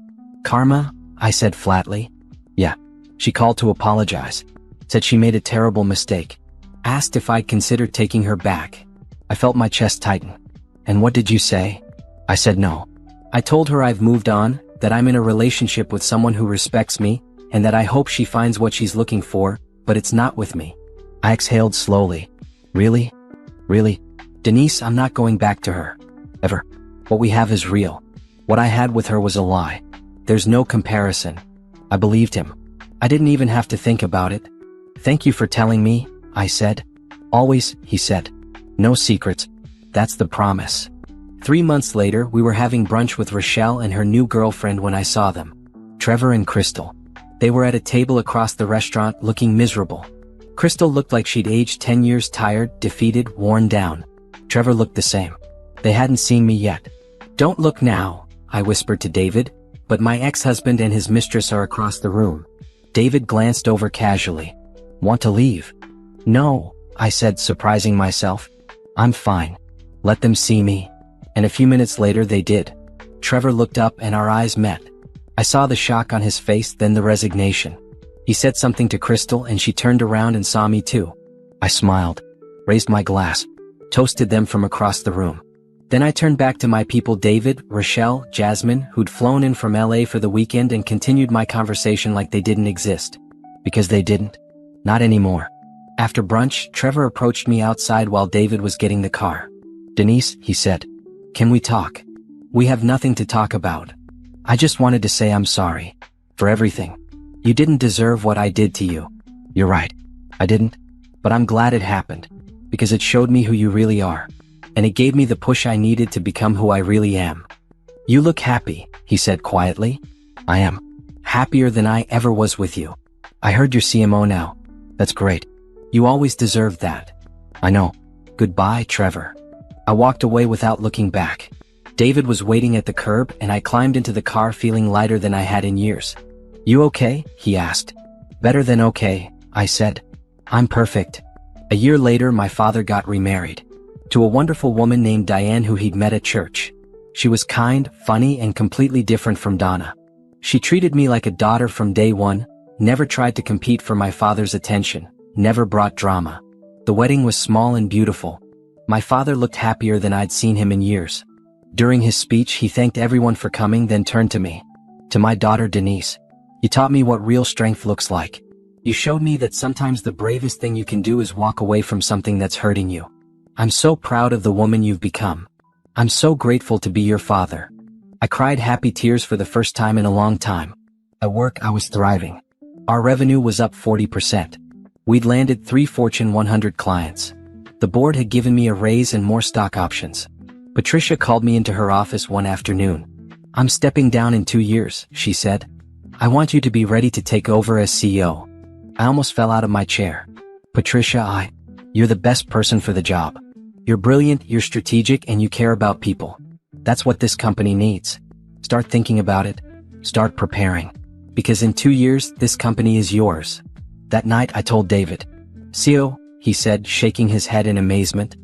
"Karma?" I said flatly. "Yeah. She called to apologize. Said she made a terrible mistake. Asked if I'd consider taking her back." I felt my chest tighten. "And what did you say?" I said no. I told her I've moved on, that I'm in a relationship with someone who respects me, and that I hope she finds what she's looking for, but it's not with me. I exhaled slowly. Really? Really? Denise, I'm not going back to her. Ever. What we have is real. What I had with her was a lie. There's no comparison. I believed him. I didn't even have to think about it. "Thank you for telling me," I said. "Always," he said. "No secrets. That's the promise." 3 months later, we were having brunch with Rochelle and her new girlfriend when I saw them. Trevor and Crystal. They were at a table across the restaurant, looking miserable. Crystal looked like she'd aged 10 years, tired, defeated, worn down. Trevor looked the same. They hadn't seen me yet. "Don't look now," I whispered to David, "but my ex-husband and his mistress are across the room." David glanced over casually. "Want to leave?" "No," I said, surprising myself. "I'm fine. Let them see me." And a few minutes later they did. Trevor looked up and our eyes met. I saw the shock on his face, then the resignation. He said something to Crystal and she turned around and saw me too. I smiled, raised my glass, toasted them from across the room. Then I turned back to my people, David, Rochelle, Jasmine, who'd flown in from LA for the weekend, and continued my conversation like they didn't exist. Because they didn't. Not anymore. After brunch, Trevor approached me outside while David was getting the car. "Denise," he said, "can we talk? We have nothing to talk about. I just wanted to say I'm sorry. For everything. You didn't deserve what I did to you." "You're right. I didn't. But I'm glad it happened. Because it showed me who you really are. And it gave me the push I needed to become who I really am." "You look happy," he said quietly. "I am. Happier than I ever was with you. I heard you're CMO now. That's great. You always deserved that." "I know. Goodbye, Trevor." I walked away without looking back. David was waiting at the curb and I climbed into the car feeling lighter than I had in years. "You okay?" he asked. "Better than okay," I said. "I'm perfect." A year later my father got remarried. To a wonderful woman named Diane who he'd met at church. She was kind, funny, and completely different from Donna. She treated me like a daughter from day one, never tried to compete for my father's attention, never brought drama. The wedding was small and beautiful. My father looked happier than I'd seen him in years. During his speech he thanked everyone for coming, then turned to me. "To my daughter Denise, you taught me what real strength looks like. You showed me that sometimes the bravest thing you can do is walk away from something that's hurting you. I'm so proud of the woman you've become. I'm so grateful to be your father." I cried happy tears for the first time in a long time. At work I was thriving. Our revenue was up 40%. We'd landed 3 Fortune 100 clients. The board had given me a raise and more stock options. Patricia called me into her office one afternoon. "I'm stepping down in 2 years," she said. "I want you to be ready to take over as CEO." I almost fell out of my chair. "Patricia, you're the best person for the job. You're brilliant, you're strategic, and you care about people. That's what this company needs. Start thinking about it. Start preparing. Because in 2 years, this company is yours." That night I told David. "CEO," he said, shaking his head in amazement.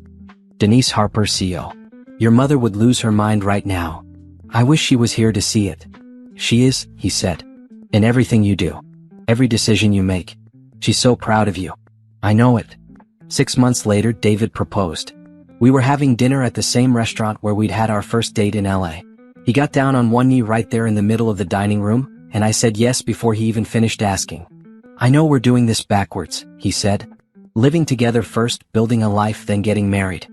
"Denise Harper, CEO. Your mother would lose her mind right now. I wish she was here to see it." "She is," he said. "In everything you do. Every decision you make. She's so proud of you." "I know it." 6 months later, David proposed. We were having dinner at the same restaurant where we'd had our first date in LA. He got down on one knee right there in the middle of the dining room, and I said yes before he even finished asking. "I know we're doing this backwards," he said. "Living together first, building a life, then getting married.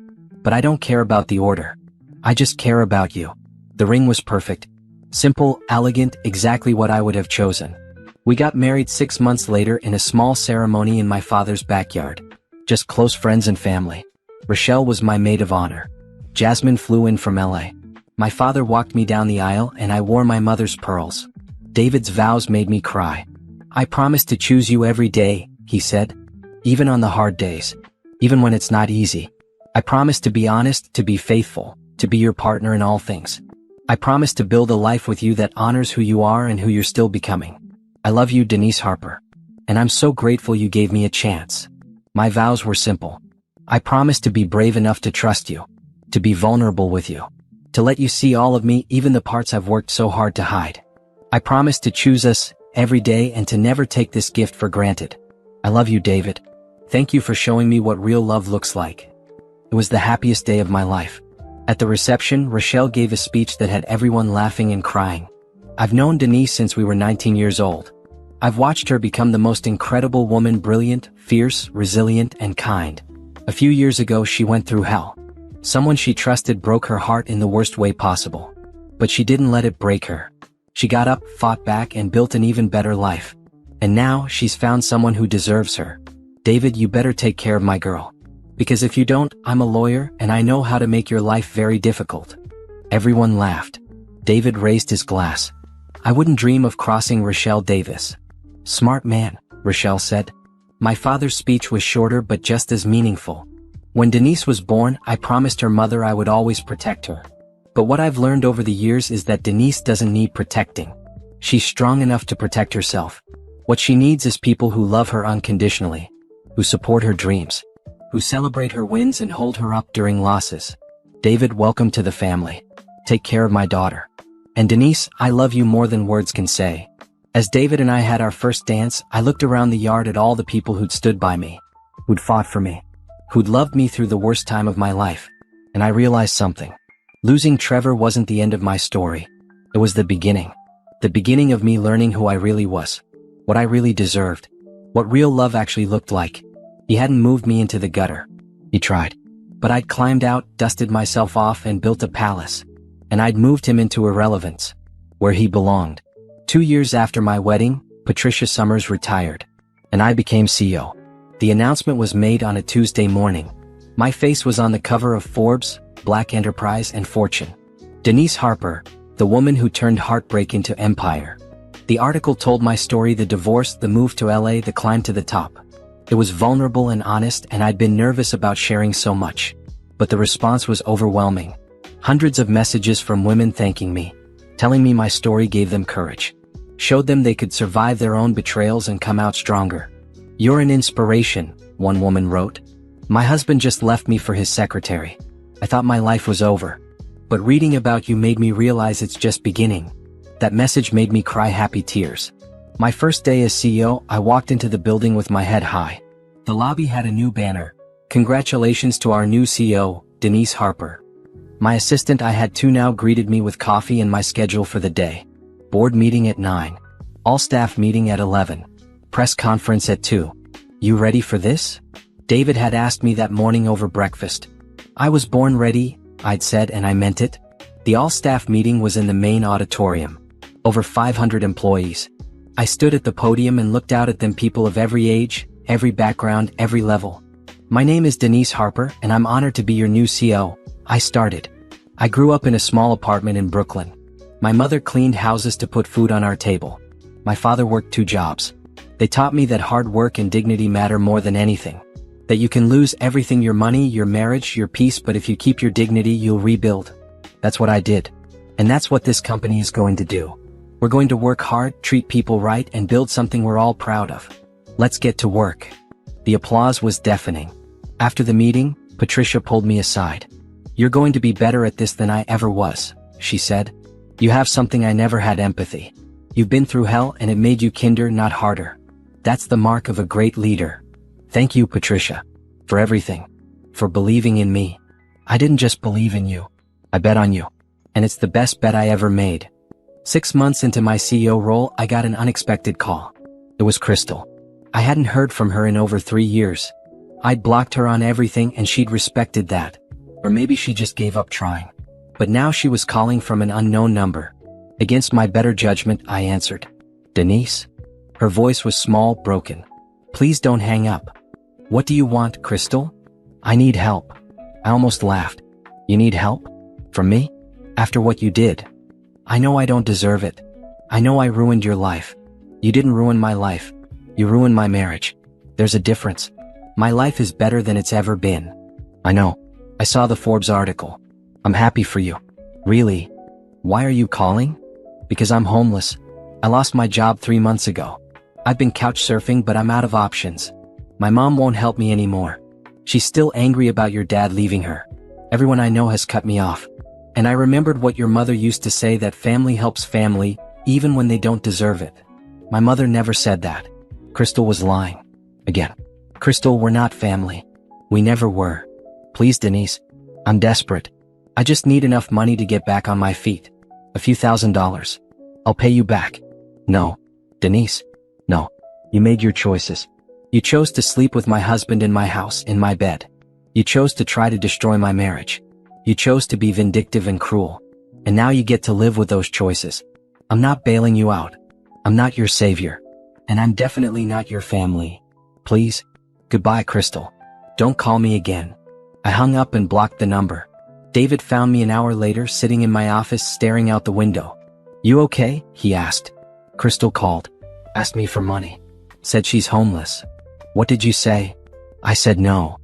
But I don't care about the order. I just care about you." The ring was perfect. Simple, elegant, exactly what I would have chosen. We got married 6 months later in a small ceremony in my father's backyard. Just close friends and family. Rochelle was my maid of honor. Jasmine flew in from LA. My father walked me down the aisle and I wore my mother's pearls. David's vows made me cry. I promise to choose you every day, he said. Even on the hard days. Even when it's not easy. I promise to be honest, to be faithful, to be your partner in all things. I promise to build a life with you that honors who you are and who you're still becoming. I love you, Denise Harper. And I'm so grateful you gave me a chance. My vows were simple. I promise to be brave enough to trust you. To be vulnerable with you. To let you see all of me, even the parts I've worked so hard to hide. I promise to choose us every day and to never take this gift for granted. I love you, David. Thank you for showing me what real love looks like. It was the happiest day of my life. At the reception, Rochelle gave a speech that had everyone laughing and crying. I've known Denise since we were 19 years old. I've watched her become the most incredible woman, brilliant, fierce, resilient, and kind. A few years ago, she went through hell. Someone she trusted broke her heart in the worst way possible. But she didn't let it break her. She got up, fought back, and built an even better life. And now, she's found someone who deserves her. David, you better take care of my girl. Because if you don't, I'm a lawyer, and I know how to make your life very difficult. Everyone laughed. David raised his glass. I wouldn't dream of crossing Rochelle Davis. Smart man, Rochelle said. My father's speech was shorter but just as meaningful. When Denise was born, I promised her mother I would always protect her. But what I've learned over the years is that Denise doesn't need protecting. She's strong enough to protect herself. What she needs is people who love her unconditionally, who support her dreams, who celebrate her wins and hold her up during losses. David, welcome to the family. Take care of my daughter. And Denise, I love you more than words can say. As David and I had our first dance, I looked around the yard at all the people who'd stood by me, who'd fought for me, who'd loved me through the worst time of my life. And I realized something. Losing Trevor wasn't the end of my story. It was the beginning. The beginning of me learning who I really was. What I really deserved. What real love actually looked like. He hadn't moved me into the gutter. He tried. But I'd climbed out, dusted myself off, and built a palace. And I'd moved him into irrelevance. Where he belonged. 2 years after my wedding, Patricia Summers retired. And I became CEO. The announcement was made on a Tuesday morning. My face was on the cover of Forbes, Black Enterprise, and Fortune. Denise Harper, the woman who turned heartbreak into empire. The article told my story: the divorce, the move to LA, the climb to the top. It was vulnerable and honest, and I'd been nervous about sharing so much. But the response was overwhelming. Hundreds of messages from women thanking me, telling me my story gave them courage, showed them they could survive their own betrayals and come out stronger. You're an inspiration, one woman wrote. My husband just left me for his secretary. I thought my life was over. But reading about you made me realize it's just beginning. That message made me cry happy tears. My first day as CEO, I walked into the building with my head high. The lobby had a new banner. Congratulations to our new CEO, Denise Harper. My assistant I had two now greeted me with coffee and my schedule for the day. Board meeting at 9. All staff meeting at 11. Press conference at 2. You ready for this? David had asked me that morning over breakfast. I was born ready, I'd said, and I meant it. The all-staff meeting was in the main auditorium. Over 500 employees. I stood at the podium and looked out at them, people of every age, every background, every level. My name is Denise Harper, and I'm honored to be your new CEO, I started. I grew up in a small apartment in Brooklyn. My mother cleaned houses to put food on our table. My father worked 2 jobs. They taught me that hard work and dignity matter more than anything. That you can lose everything, your money, your marriage, your peace, but if you keep your dignity, you'll rebuild. That's what I did. And that's what this company is going to do. We're going to work hard, treat people right, and build something we're all proud of. Let's get to work. The applause was deafening. After the meeting, Patricia pulled me aside. You're going to be better at this than I ever was, she said. You have something I never had: empathy. You've been through hell and it made you kinder, not harder. That's the mark of a great leader. Thank you, Patricia. For everything. For believing in me. I didn't just believe in you. I bet on you. And it's the best bet I ever made. 6 months into my CEO role, I got an unexpected call. It was Crystal. I hadn't heard from her in over 3 years. I'd blocked her on everything and she'd respected that. Or maybe she just gave up trying. But now she was calling from an unknown number. Against my better judgment, I answered. Denise? Her voice was small, broken. Please don't hang up. What do you want, Crystal? I need help. I almost laughed. You need help? From me? After what you did? I know I don't deserve it. I know I ruined your life. You didn't ruin my life. You ruined my marriage. There's a difference. My life is better than it's ever been. I know. I saw the Forbes article. I'm happy for you. Really? Why are you calling? Because I'm homeless. I lost my job 3 months ago. I've been couch surfing, but I'm out of options. My mom won't help me anymore. She's still angry about your dad leaving her. Everyone I know has cut me off. And I remembered what your mother used to say, that family helps family, even when they don't deserve it. My mother never said that. Crystal was lying. Again. Crystal, we're not family. We never were. Please, Denise. I'm desperate. I just need enough money to get back on my feet. A few $1,000s. I'll pay you back. No. Denise. No. You made your choices. You chose to sleep with my husband in my house, in my bed. You chose to try to destroy my marriage. You chose to be vindictive and cruel. And now you get to live with those choices. I'm not bailing you out. I'm not your savior. And I'm definitely not your family. Please. Goodbye, Crystal. Don't call me again. I hung up and blocked the number. David found me an hour later sitting in my office staring out the window. You okay? He asked. Crystal called. Asked me for money. Said she's homeless. What did you say? I said no.